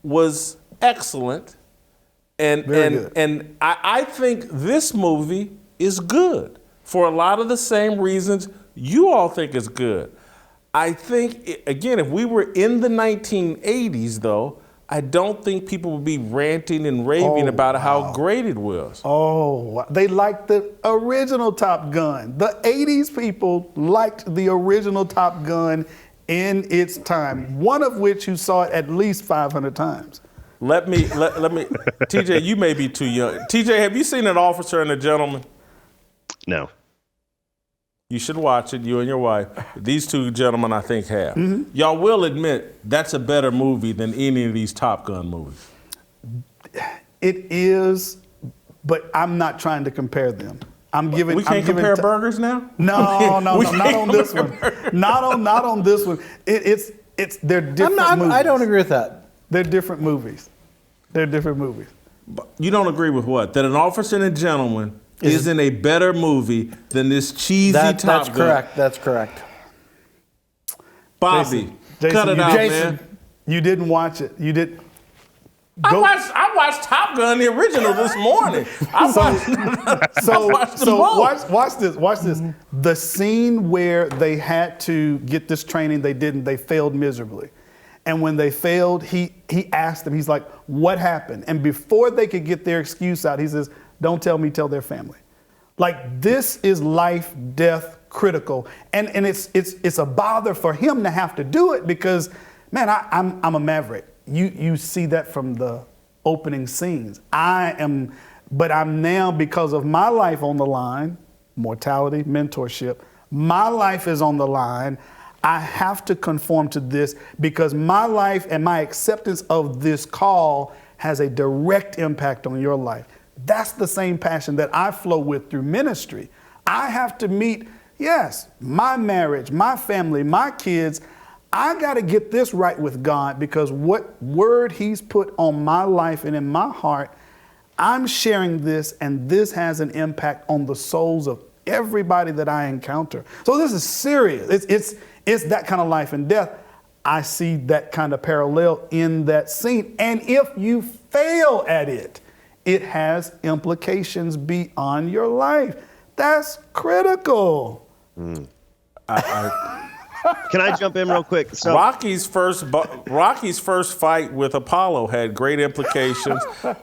was excellent. And I think this movie is good for a lot of the same reasons you all think it's good. I think, again, if we were in the 1980s, though, I don't think people would be ranting and raving about how great it was. Oh, they liked the original Top Gun. The 80s people liked the original Top Gun in its time, one of which you saw it at least 500 times. Let me, TJ, you may be too young. TJ, have you seen An Officer and a Gentleman? No. You should watch it, you and your wife. These two gentlemen, I think, have. Y'all will admit that's a better movie than any of these Top Gun movies. It is, but I'm not trying to compare them. We can't compare burgers now? No, not on this one. Not on this one. They're different movies. I don't agree with that. They're different movies. You don't agree with what? That An Officer and a Gentleman isn't a better movie than this cheesy Top Gun? That's correct. That's correct. Bobby, Jason, cut it out, man. You didn't watch it. You did. I watched Top Gun, the original, this morning. I watched them both. Watch this. Watch this. The scene where they had to get this training, they didn't. They failed miserably. And when they failed, he asked them, he's like, what happened? And before they could get their excuse out, he says, don't tell me, tell their family. Like, this is life, death, critical. And it's a bother for him to have to do it because, man, I'm a Maverick. You see that from the opening scenes. But I'm now, because of my life on the line, mortality, mentorship, my life is on the line. I have to conform to this because my life and my acceptance of this call has a direct impact on your life. That's the same passion that I flow with through ministry. I have to meet, yes, my marriage, my family, my kids. I got to get this right with God because what word he's put on my life and in my heart, I'm sharing this, and this has an impact on the souls of everybody that I encounter. So this is serious. It's that kind of life and death. I see that kind of parallel in that scene. And if you fail at it, it has implications beyond your life. That's critical. Can I jump in real quick? So Rocky's first fight with Apollo had great implications.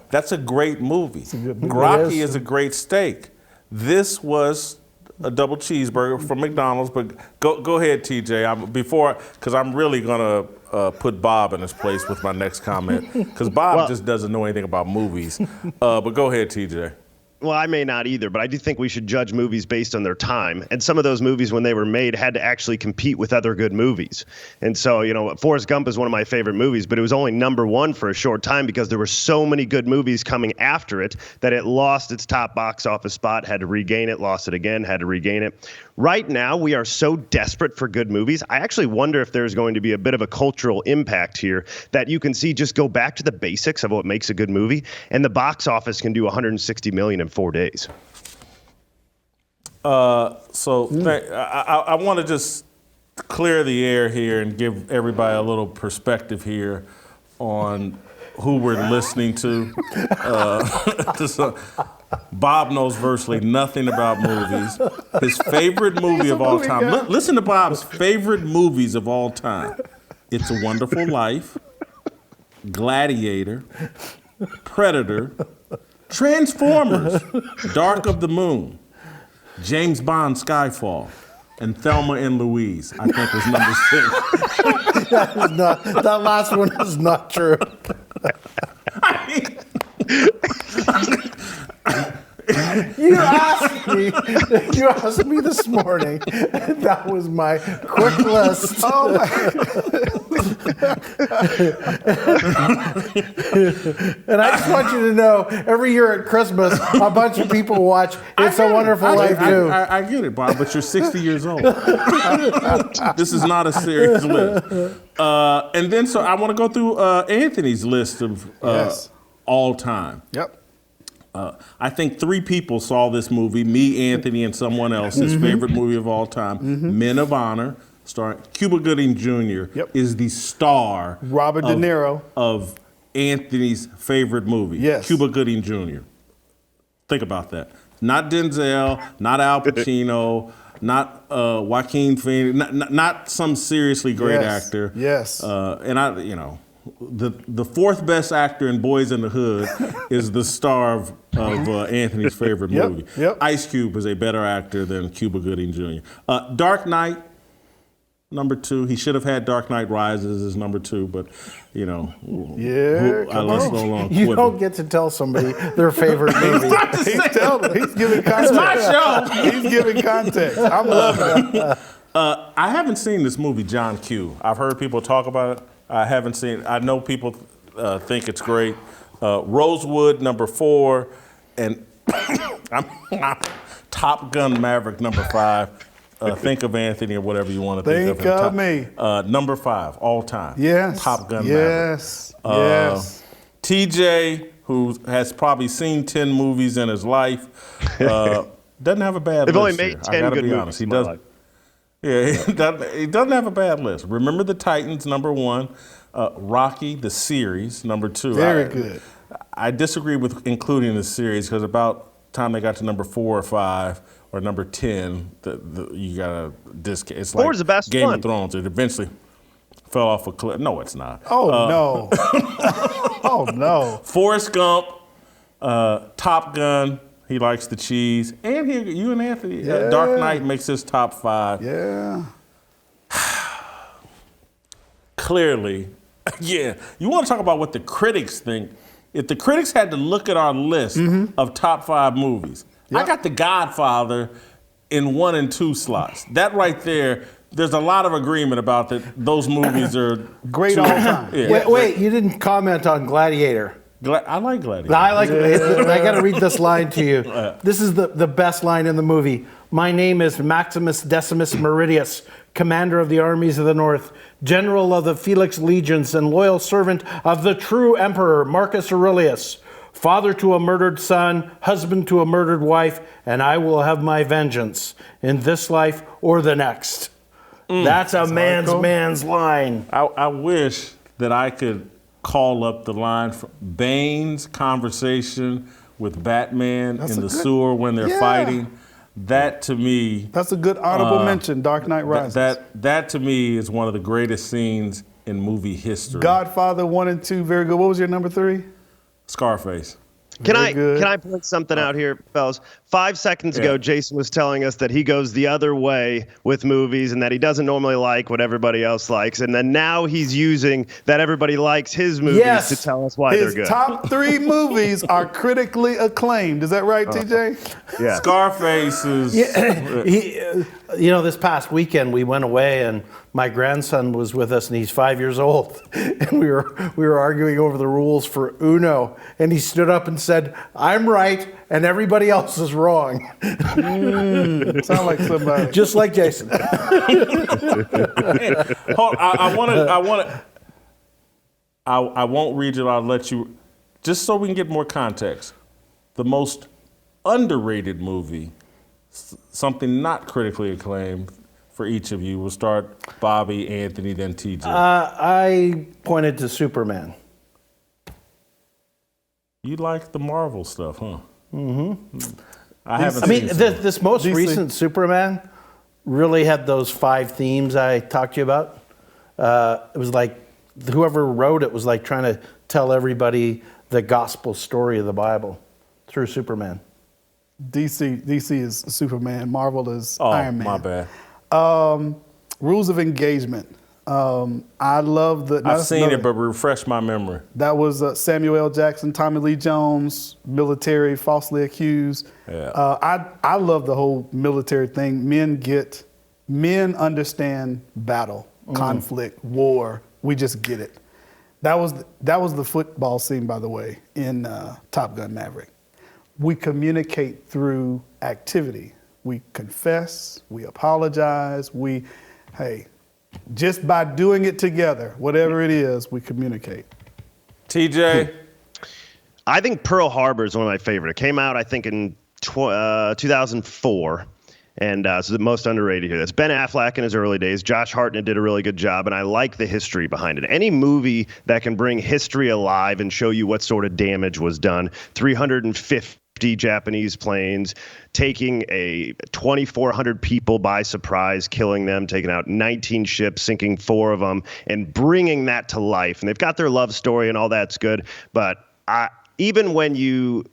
That's a great movie. Rocky is a great steak. This was a double cheeseburger from McDonald's, but go ahead, TJ. Because I'm really gonna put Bob in his place with my next comment, because Bob just doesn't know anything about movies. But go ahead, TJ. Well, I may not either, but I do think we should judge movies based on their time. And some of those movies, when they were made, had to actually compete with other good movies. And so, Forrest Gump is one of my favorite movies, but it was only number one for a short time because there were so many good movies coming after it that it lost its top box office spot, had to regain it, lost it again, had to regain it. Right now, we are so desperate for good movies. I actually wonder if there's going to be a bit of a cultural impact here that you can see just go back to the basics of what makes a good movie, and the box office can do $160 million in 4 days. I want to just clear the air here and give everybody a little perspective here on who we're listening to. Bob knows virtually nothing about movies. His favorite movie of all time. Listen to Bob's favorite movies of all time. It's a Wonderful Life, Gladiator, Predator, Transformers, Dark of the Moon, James Bond, Skyfall, and Thelma and Louise, I think was number 6. That last one is not true. You asked me this morning, and that was my quick list. Oh my. And I just want you to know, every year at Christmas, a bunch of people watch It's a Wonderful Life too. I get it, Bob, but you're 60 years old. This is not a serious list. And then, so I want to go through Anthony's list of all time. Yep. I think 3 people saw this movie, me, Anthony, and someone else, his favorite movie of all time, Men of Honor, starring Cuba Gooding Jr., is the star Robert De Niro of Anthony's favorite movie, Cuba Gooding Jr. Think about that. Not Denzel, not Al Pacino, not Joaquin Phoenix, not some seriously great actor. Yes. And the 4th best actor in Boys in the Hood is the star of Anthony's favorite movie. Ice Cube is a better actor than Cuba Gooding Jr. Dark Knight, number 2. He should have had Dark Knight Rises as number 2, but You don't get to tell somebody their favorite movie. He's giving context. It's my show. He's giving context. I'm loving it. I haven't seen this movie, John Q. I've heard people talk about it. I haven't seen it. I know people think it's great. Rosewood, number 4, and Top Gun Maverick, number 5. Think of Anthony or whatever you want to think of him. Think of me. Number 5, all time. Yes. Top Gun Maverick. Yes. TJ, who has probably seen 10 movies in his life, doesn't have a bad They've list. only made 10 good movies. He does. Yeah, he doesn't have a bad list. Remember the Titans, number 1. Rocky, the series, number 2. Very good. I disagree with including the series because about time they got to number 4 or 5 or number 10, you gotta discount. It's like 4's the best Game one. of Thrones. It eventually fell off a cliff. No, it's not. Oh no. Oh no. Forrest Gump, Top Gun. He likes the cheese, and you and Anthony. Dark Knight makes his top 5. Yeah. Clearly, yeah. You want to talk about what the critics think? If the critics had to look at our list of top 5 movies, I got The Godfather in 1 and 2 slots. That right there, there's a lot of agreement about that. Those movies are Great all time. Yeah. Wait, you didn't comment on Gladiator. I like Gladiator. I like it. I got to read this line to you. This is the best line in the movie. My name is Maximus Decimus Meridius, commander of the armies of the north, general of the Felix legions, and loyal servant of the true emperor Marcus Aurelius, father to a murdered son, husband to a murdered wife, and I will have my vengeance in this life or the next. That's a man's line. I wish that I could call up the line from Bane's conversation with Batman in the sewer when they're fighting. That to me, that's a good honorable mention. Dark Knight Rises. That to me is one of the greatest scenes in movie history. Godfather 1 and 2, very good. What was your number 3? Scarface. Can I point something out here, fellas? 5 seconds ago, Jason was telling us that he goes the other way with movies and that he doesn't normally like what everybody else likes. And then now he's using that everybody likes his movies to tell us why they're good. His top 3 movies are critically acclaimed. Is that right, TJ? Yeah. Scarface is... This past weekend we went away and my grandson was with us and he's 5 years old. And we were arguing over the rules for Uno. And he stood up and said, I'm right and everybody else is wrong. Sound like somebody. Just like Jason. Hold, I won't read it. I'll let you, just so we can get more context. The most underrated movie, something not critically acclaimed for each of you. We'll start Bobby, Anthony, then TJ. I pointed to Superman. You like the Marvel stuff, huh? Mm-hmm. I haven't. I mean, seen this most recent Superman really had those 5 themes I talked to you about. It was like whoever wrote it was like trying to tell everybody the gospel story of the Bible through Superman. DC is Superman. Marvel is Iron Man. My bad. Rules of Engagement. I love the. I've seen it, but refresh my memory. That was Samuel L. Jackson, Tommy Lee Jones, military, falsely accused. Yeah. I love the whole military thing. Men understand battle, conflict, war. We just get it. That was the football scene, by the way, in Top Gun Maverick. We communicate through activity. We confess, we apologize, just by doing it together, whatever it is, we communicate. TJ? I think Pearl Harbor is one of my favorite. It came out, I think, in 2004. And so the most underrated here. That's Ben Affleck in his early days. Josh Hartnett did a really good job, and I like the history behind it. Any movie that can bring history alive and show you what sort of damage was done. 350 Japanese planes taking 2,400 people by surprise, killing them, taking out 19 ships, sinking 4 of them, and bringing that to life. And they've got their love story and all that's good. But even when you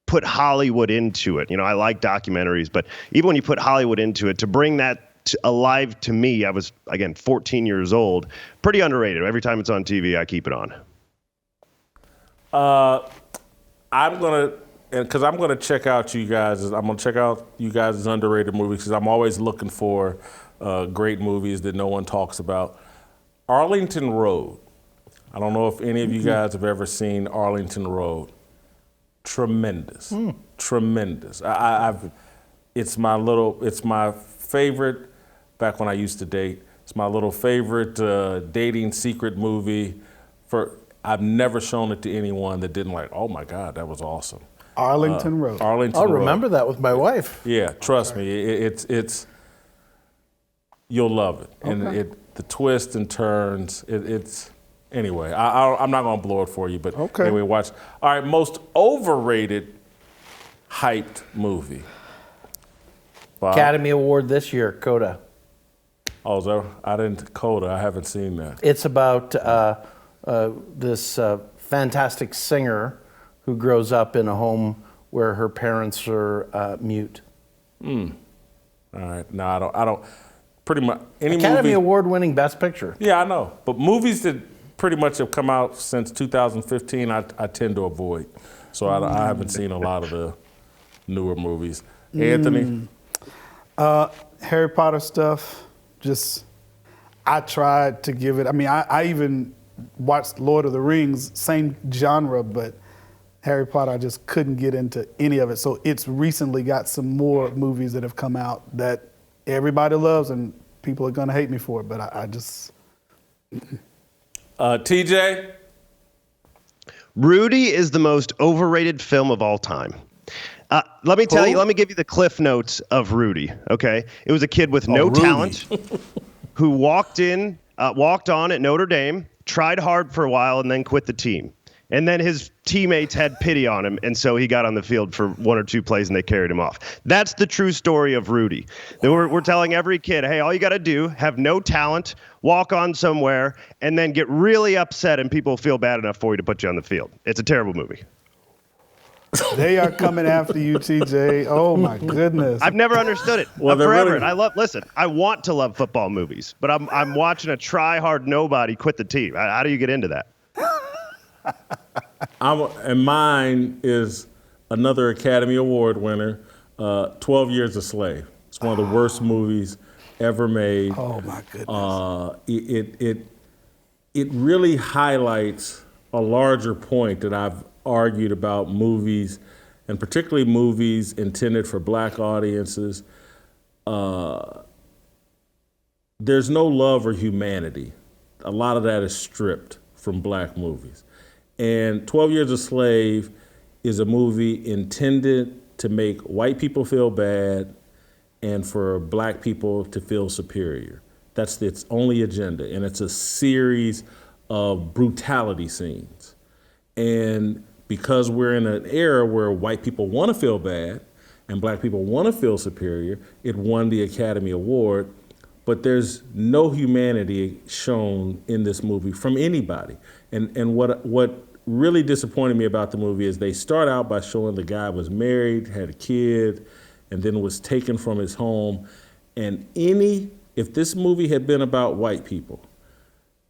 put Hollywood into it, I like documentaries, but even when you put Hollywood into it, to bring that alive to me, I was, again, 14 years old, pretty underrated. Every time it's on TV, I keep it on. I'm going to check out you guys. I'm going to check out you guys' underrated movies because I'm always looking for great movies that no one talks about. Arlington Road. I don't know if any of you guys have ever seen Arlington Road. Tremendous. Tremendous. It's my favorite, back when I used to date, it's my little favorite dating secret movie. I've never shown it to anyone that didn't like, oh my God, that was awesome. Arlington Road. Arlington I'll Road. remember that with my wife. Yeah, trust me, it's you'll love it, and the twists and turns. It's anyway. I'm not gonna blow it for you, but anyway, watch. All right, most overrated, hyped movie. Bob? Academy Award this year, Coda. Oh, is that, I didn't Coda. I haven't seen that. It's about this fantastic singer who grows up in a home where her parents are mute. All right, no, I don't. Pretty much any Academy movie. Award-winning Best Picture. Yeah, I know, but movies that pretty much have come out since 2015, I tend to avoid. So I haven't seen a lot of the newer movies. Anthony? Harry Potter stuff, just, I tried to give it, I mean, I even watched Lord of the Rings, same genre, but Harry Potter, I just couldn't get into any of it. So it's recently got some more movies that have come out that everybody loves, and people are gonna hate me for it, but I just... TJ? Rudy is the most overrated film of all time. Let me tell you, let me give you the cliff notes of Rudy, okay? It was a kid with no talent who walked on at Notre Dame, tried hard for a while, and then quit the team. And then his teammates had pity on him, and so he got on the field for one or two plays, and they carried him off. That's the true story of Rudy. We're telling every kid, hey, all you got to do, have no talent, walk on somewhere, and then get really upset, and people feel bad enough for you to put you on the field. It's a terrible movie. They are coming after you, TJ. Oh, my goodness. I've never understood it. Well, I'm forever. really... Listen, I want to love football movies, but I'm watching a try-hard nobody quit the team. How do you get into that? And mine is another Academy Award winner, 12 Years a Slave. It's one of the worst movies ever made. Oh, my goodness. It really highlights a larger point that I've argued about movies, and particularly movies intended for black audiences. There's no love or humanity. A lot of that is stripped from black movies. And 12 Years a Slave is a movie intended to make white people feel bad and for black people to feel superior. That's its only agenda. And it's a series of brutality scenes. And because we're in an era where white people want to feel bad and black people want to feel superior, it won the Academy Award. But there's no humanity shown in this movie from anybody. And what really disappointed me about the movie is they start out by showing the guy was married, had a kid, and then was taken from his home. And if this movie had been about white people,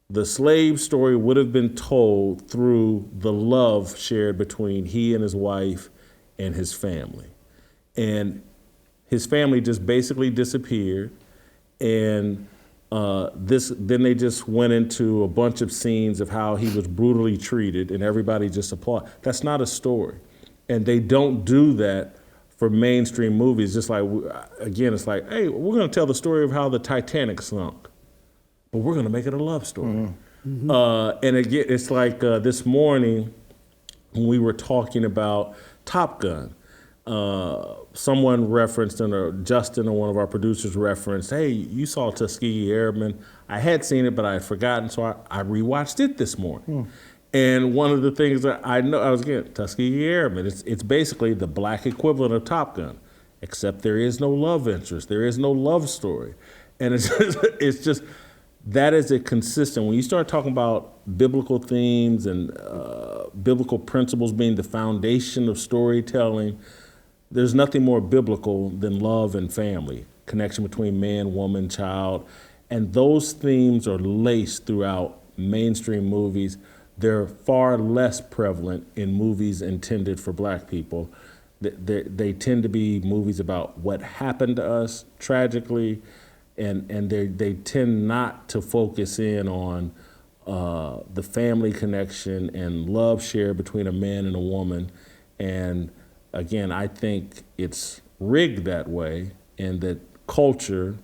the slave story would have been told through the love shared between he and his wife and his family. And his family just basically disappeared. And then they just went into a bunch of scenes of how he was brutally treated, and everybody just applauded. That's not a story. And they don't do that for mainstream movies. Just like, again, it's like, hey, we're going to tell the story of how the Titanic sunk, but we're going to make it a love story. Mm-hmm. And again, it's like this morning when we were talking about Top Gun. Someone referenced, Justin or one of our producers referenced, hey, you saw Tuskegee Airmen. I had seen it, but I had forgotten, so I rewatched it this morning. And one of the things that I know, I was again, Tuskegee Airmen, it's basically the black equivalent of Top Gun, except there is no love interest, there is no love story. And it's just that is a consistent, when you start talking about biblical themes and biblical principles being the foundation of storytelling, there's nothing more biblical than love and family, connection between man, woman, child. And those themes are laced throughout mainstream movies. They're far less prevalent in movies intended for black people. They tend to be movies about what happened to us tragically, and they tend not to focus in on the family connection and love shared between a man and a woman. And again, I think it's rigged that way, and that culture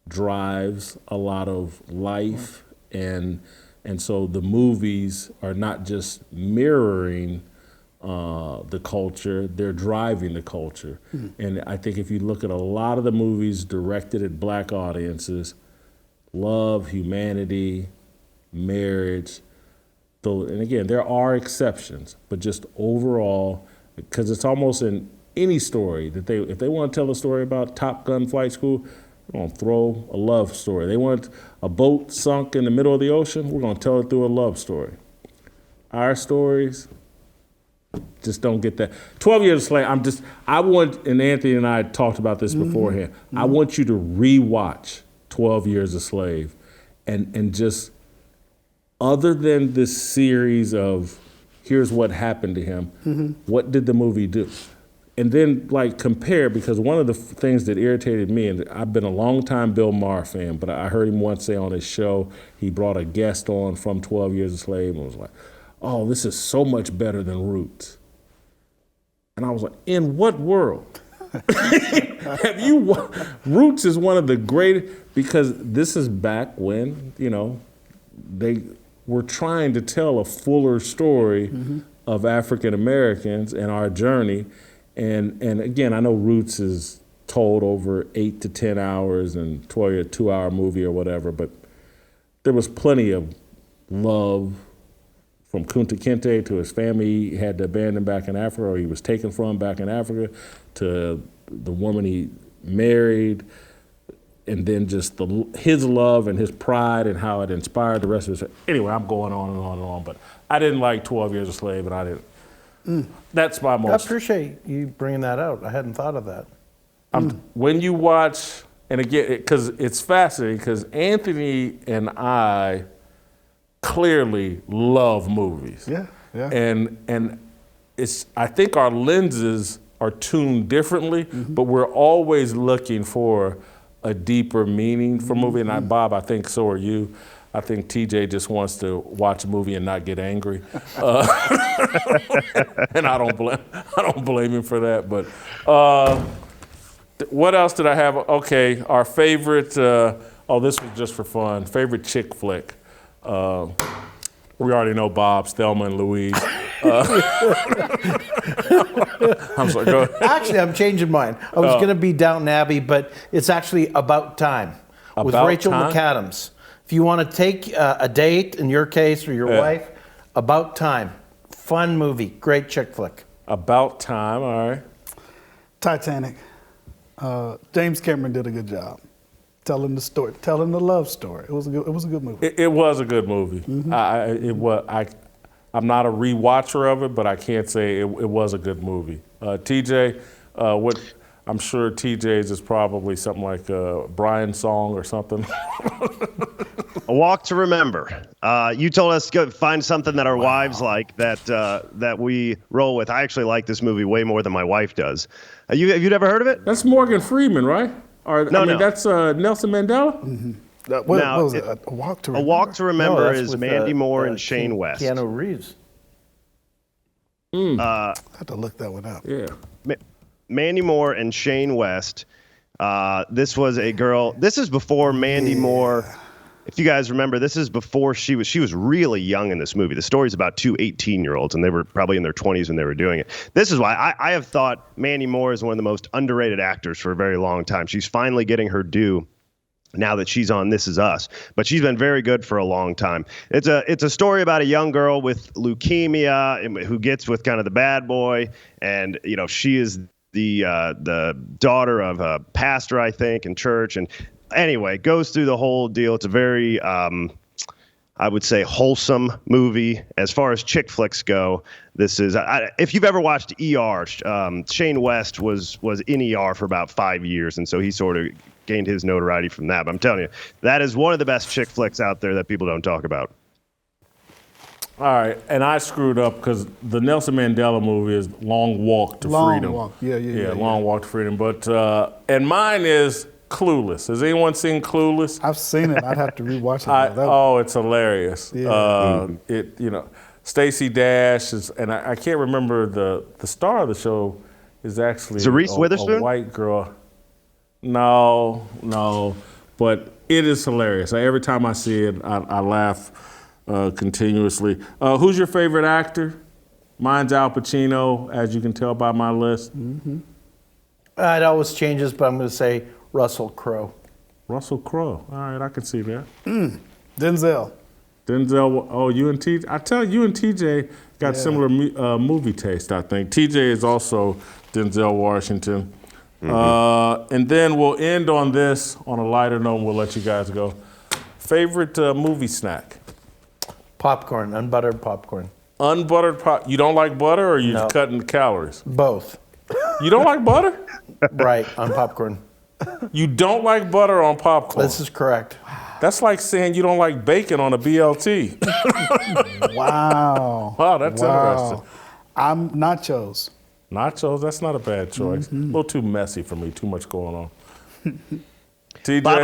drives a lot of life and And so the movies are not just mirroring the culture, they're driving the culture. And I think if you look at a lot of the movies directed at black audiences, love, humanity, marriage, and again, there are exceptions, but just overall, because it's almost in any story that if they want to tell a story about Top Gun flight school, we're going to throw a love story. They want a boat sunk in the middle of the ocean, we're going to tell it through a love story. Our stories just don't get that. 12 Years a Slave, I want, and Anthony and I talked about this beforehand, I want you to rewatch 12 Years a Slave and just, other than this series of here's what happened to him, what did the movie do? And then compare, because one of the things that irritated me, and I've been a long time Bill Maher fan, but I heard him once say on his show, he brought a guest on from 12 Years a Slave and was like, oh, this is so much better than Roots. And I was like, in what world? Roots is one of the greatest, because this is back when, they were trying to tell a fuller story of African Americans and our journey. And again, I know Roots is told over 8 to 10 hours and 12 a 2-hour movie or whatever, but there was plenty of love from Kunta Kinte to his family he had to abandon back in Africa, or he was taken from back in Africa, to the woman he married, and then just his love and his pride and how it inspired the rest of his. Anyway, I'm going on and on and on, but I didn't like 12 Years a Slave, and I didn't. That's my most. I appreciate you bringing that out. I hadn't thought of that. When you watch, and again, because it's fascinating, because Anthony and I clearly love movies. Yeah. And I think our lenses are tuned differently, but we're always looking for a deeper meaning for movie. And Bob, I think so are you. I think TJ just wants to watch a movie and not get angry, and I don't blame him for that. But what else did I have? Okay, our favorite. This was just for fun. Favorite chick flick. We already know Bob's Thelma and Louise. I'm sorry. Go ahead. Actually, I'm changing mine. I was going to be Downton Abbey, but it's actually About Time with Rachel McAdams. If you want to take a date, in your case, or your wife, About Time. Fun movie. Great chick flick. About Time, all right. Titanic. James Cameron did a good job telling the story, telling the love story. It was a good movie. It was a good movie. I'm not a rewatcher of it, but I can't say it was a good movie. TJ, I'm sure TJ's is probably something like Brian's song or something. A Walk to Remember. You told us to go find something that our wives like that we roll with. I actually like this movie way more than my wife does. Have you ever heard of it? That's Morgan Freeman, right? No. That's Nelson Mandela? Mm-hmm. What was it? A Walk to Remember? A Walk to Remember is with, Mandy Moore and Shane West. Keanu Reeves. I have to look that one up. Yeah. Mandy Moore and Shane West. This was a girl. This is before Mandy Moore. If you guys remember, this is before she was really young in this movie. The story's about two 18-year-olds, and they were probably in their 20s when they were doing it. This is why I have thought Mandy Moore is one of the most underrated actors for a very long time. She's finally getting her due now that she's on This Is Us, but she's been very good for a long time. It's a story about a young girl with leukemia who gets with kind of the bad boy, and she is the daughter of a pastor, I think, in church, and anyway, goes through the whole deal. It's a very, I would say, wholesome movie. As far as chick flicks go, this is, if you've ever watched ER, Shane West was in ER for about 5 years, and so he sort of gained his notoriety from that. But I'm telling you, that is one of the best chick flicks out there that people don't talk about. All right, and I screwed up because the Nelson Mandela movie is Long Walk to Freedom. Long Walk, yeah. Long Walk to Freedom. But and mine is Clueless. Has anyone seen Clueless? I've seen it. I'd have to rewatch it. It's hilarious. Yeah. Stacey Dash is, and I can't remember the star of the show is actually is it Reese Witherspoon? A white girl. No, but it is hilarious. Every time I see it, I laugh continuously. Who's your favorite actor? Mine's Al Pacino, as you can tell by my list. It always changes, but I'm going to say Russell Crowe. Russell Crowe. All right, I can see that. Denzel. Denzel. Oh, you and TJ. I tell you and TJ got similar movie taste, I think. TJ is also Denzel Washington. And then we'll end on this on a lighter note, and we'll let you guys go. Favorite movie snack? Popcorn, unbuttered popcorn. Unbuttered pop. You don't like butter, or you No. cutting calories? Both. You don't like butter? Right, on popcorn. You don't like butter on popcorn? This is correct. That's like saying you don't like bacon on a BLT. Wow. Wow, that's interesting. I'm nachos. Nachos, that's not a bad choice. A little too messy for me, too much going on. TJ? Bob,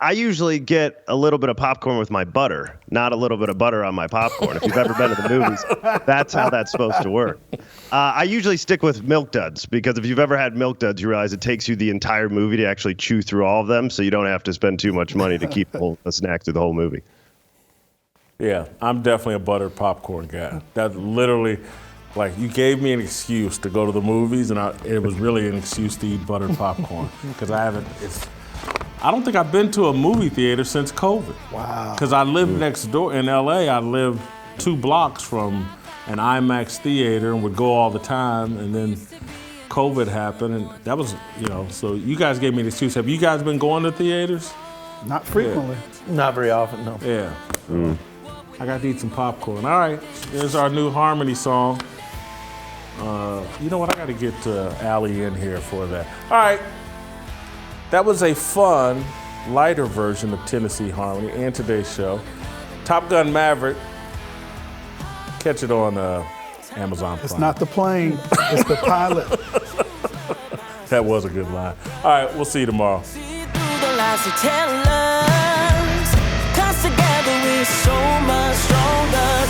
I usually get a little bit of popcorn with my butter, not a little bit of butter on my popcorn. If you've ever been to the movies, that's how that's supposed to work. I usually stick with Milk Duds, because if you've ever had Milk Duds, you realize it takes you the entire movie to actually chew through all of them, so you don't have to spend too much money to keep a snack through the whole movie. Yeah, I'm definitely a buttered popcorn guy. That's literally, like, you gave me an excuse to go to the movies, and it was really an excuse to eat buttered popcorn, because I don't think I've been to a movie theater since COVID. Wow. Because I live next door in LA. I live 2 blocks from an IMAX theater and would go all the time. And then COVID happened, and that was, so you guys gave me an excuse. Have you guys been going to theaters? Not frequently. Not very often, no. Yeah. I got to eat some popcorn. All right, there's our new Harmony song. You know what? I got to get Allie in here for that. All right. That was a fun, lighter version of Tennessee Harmony and today's show. Top Gun Maverick. Catch it on Amazon Prime. It's not the plane, it's the pilot. That was a good line. All right, we'll see you tomorrow. See through the lies they tell us, 'cause together we're so much stronger.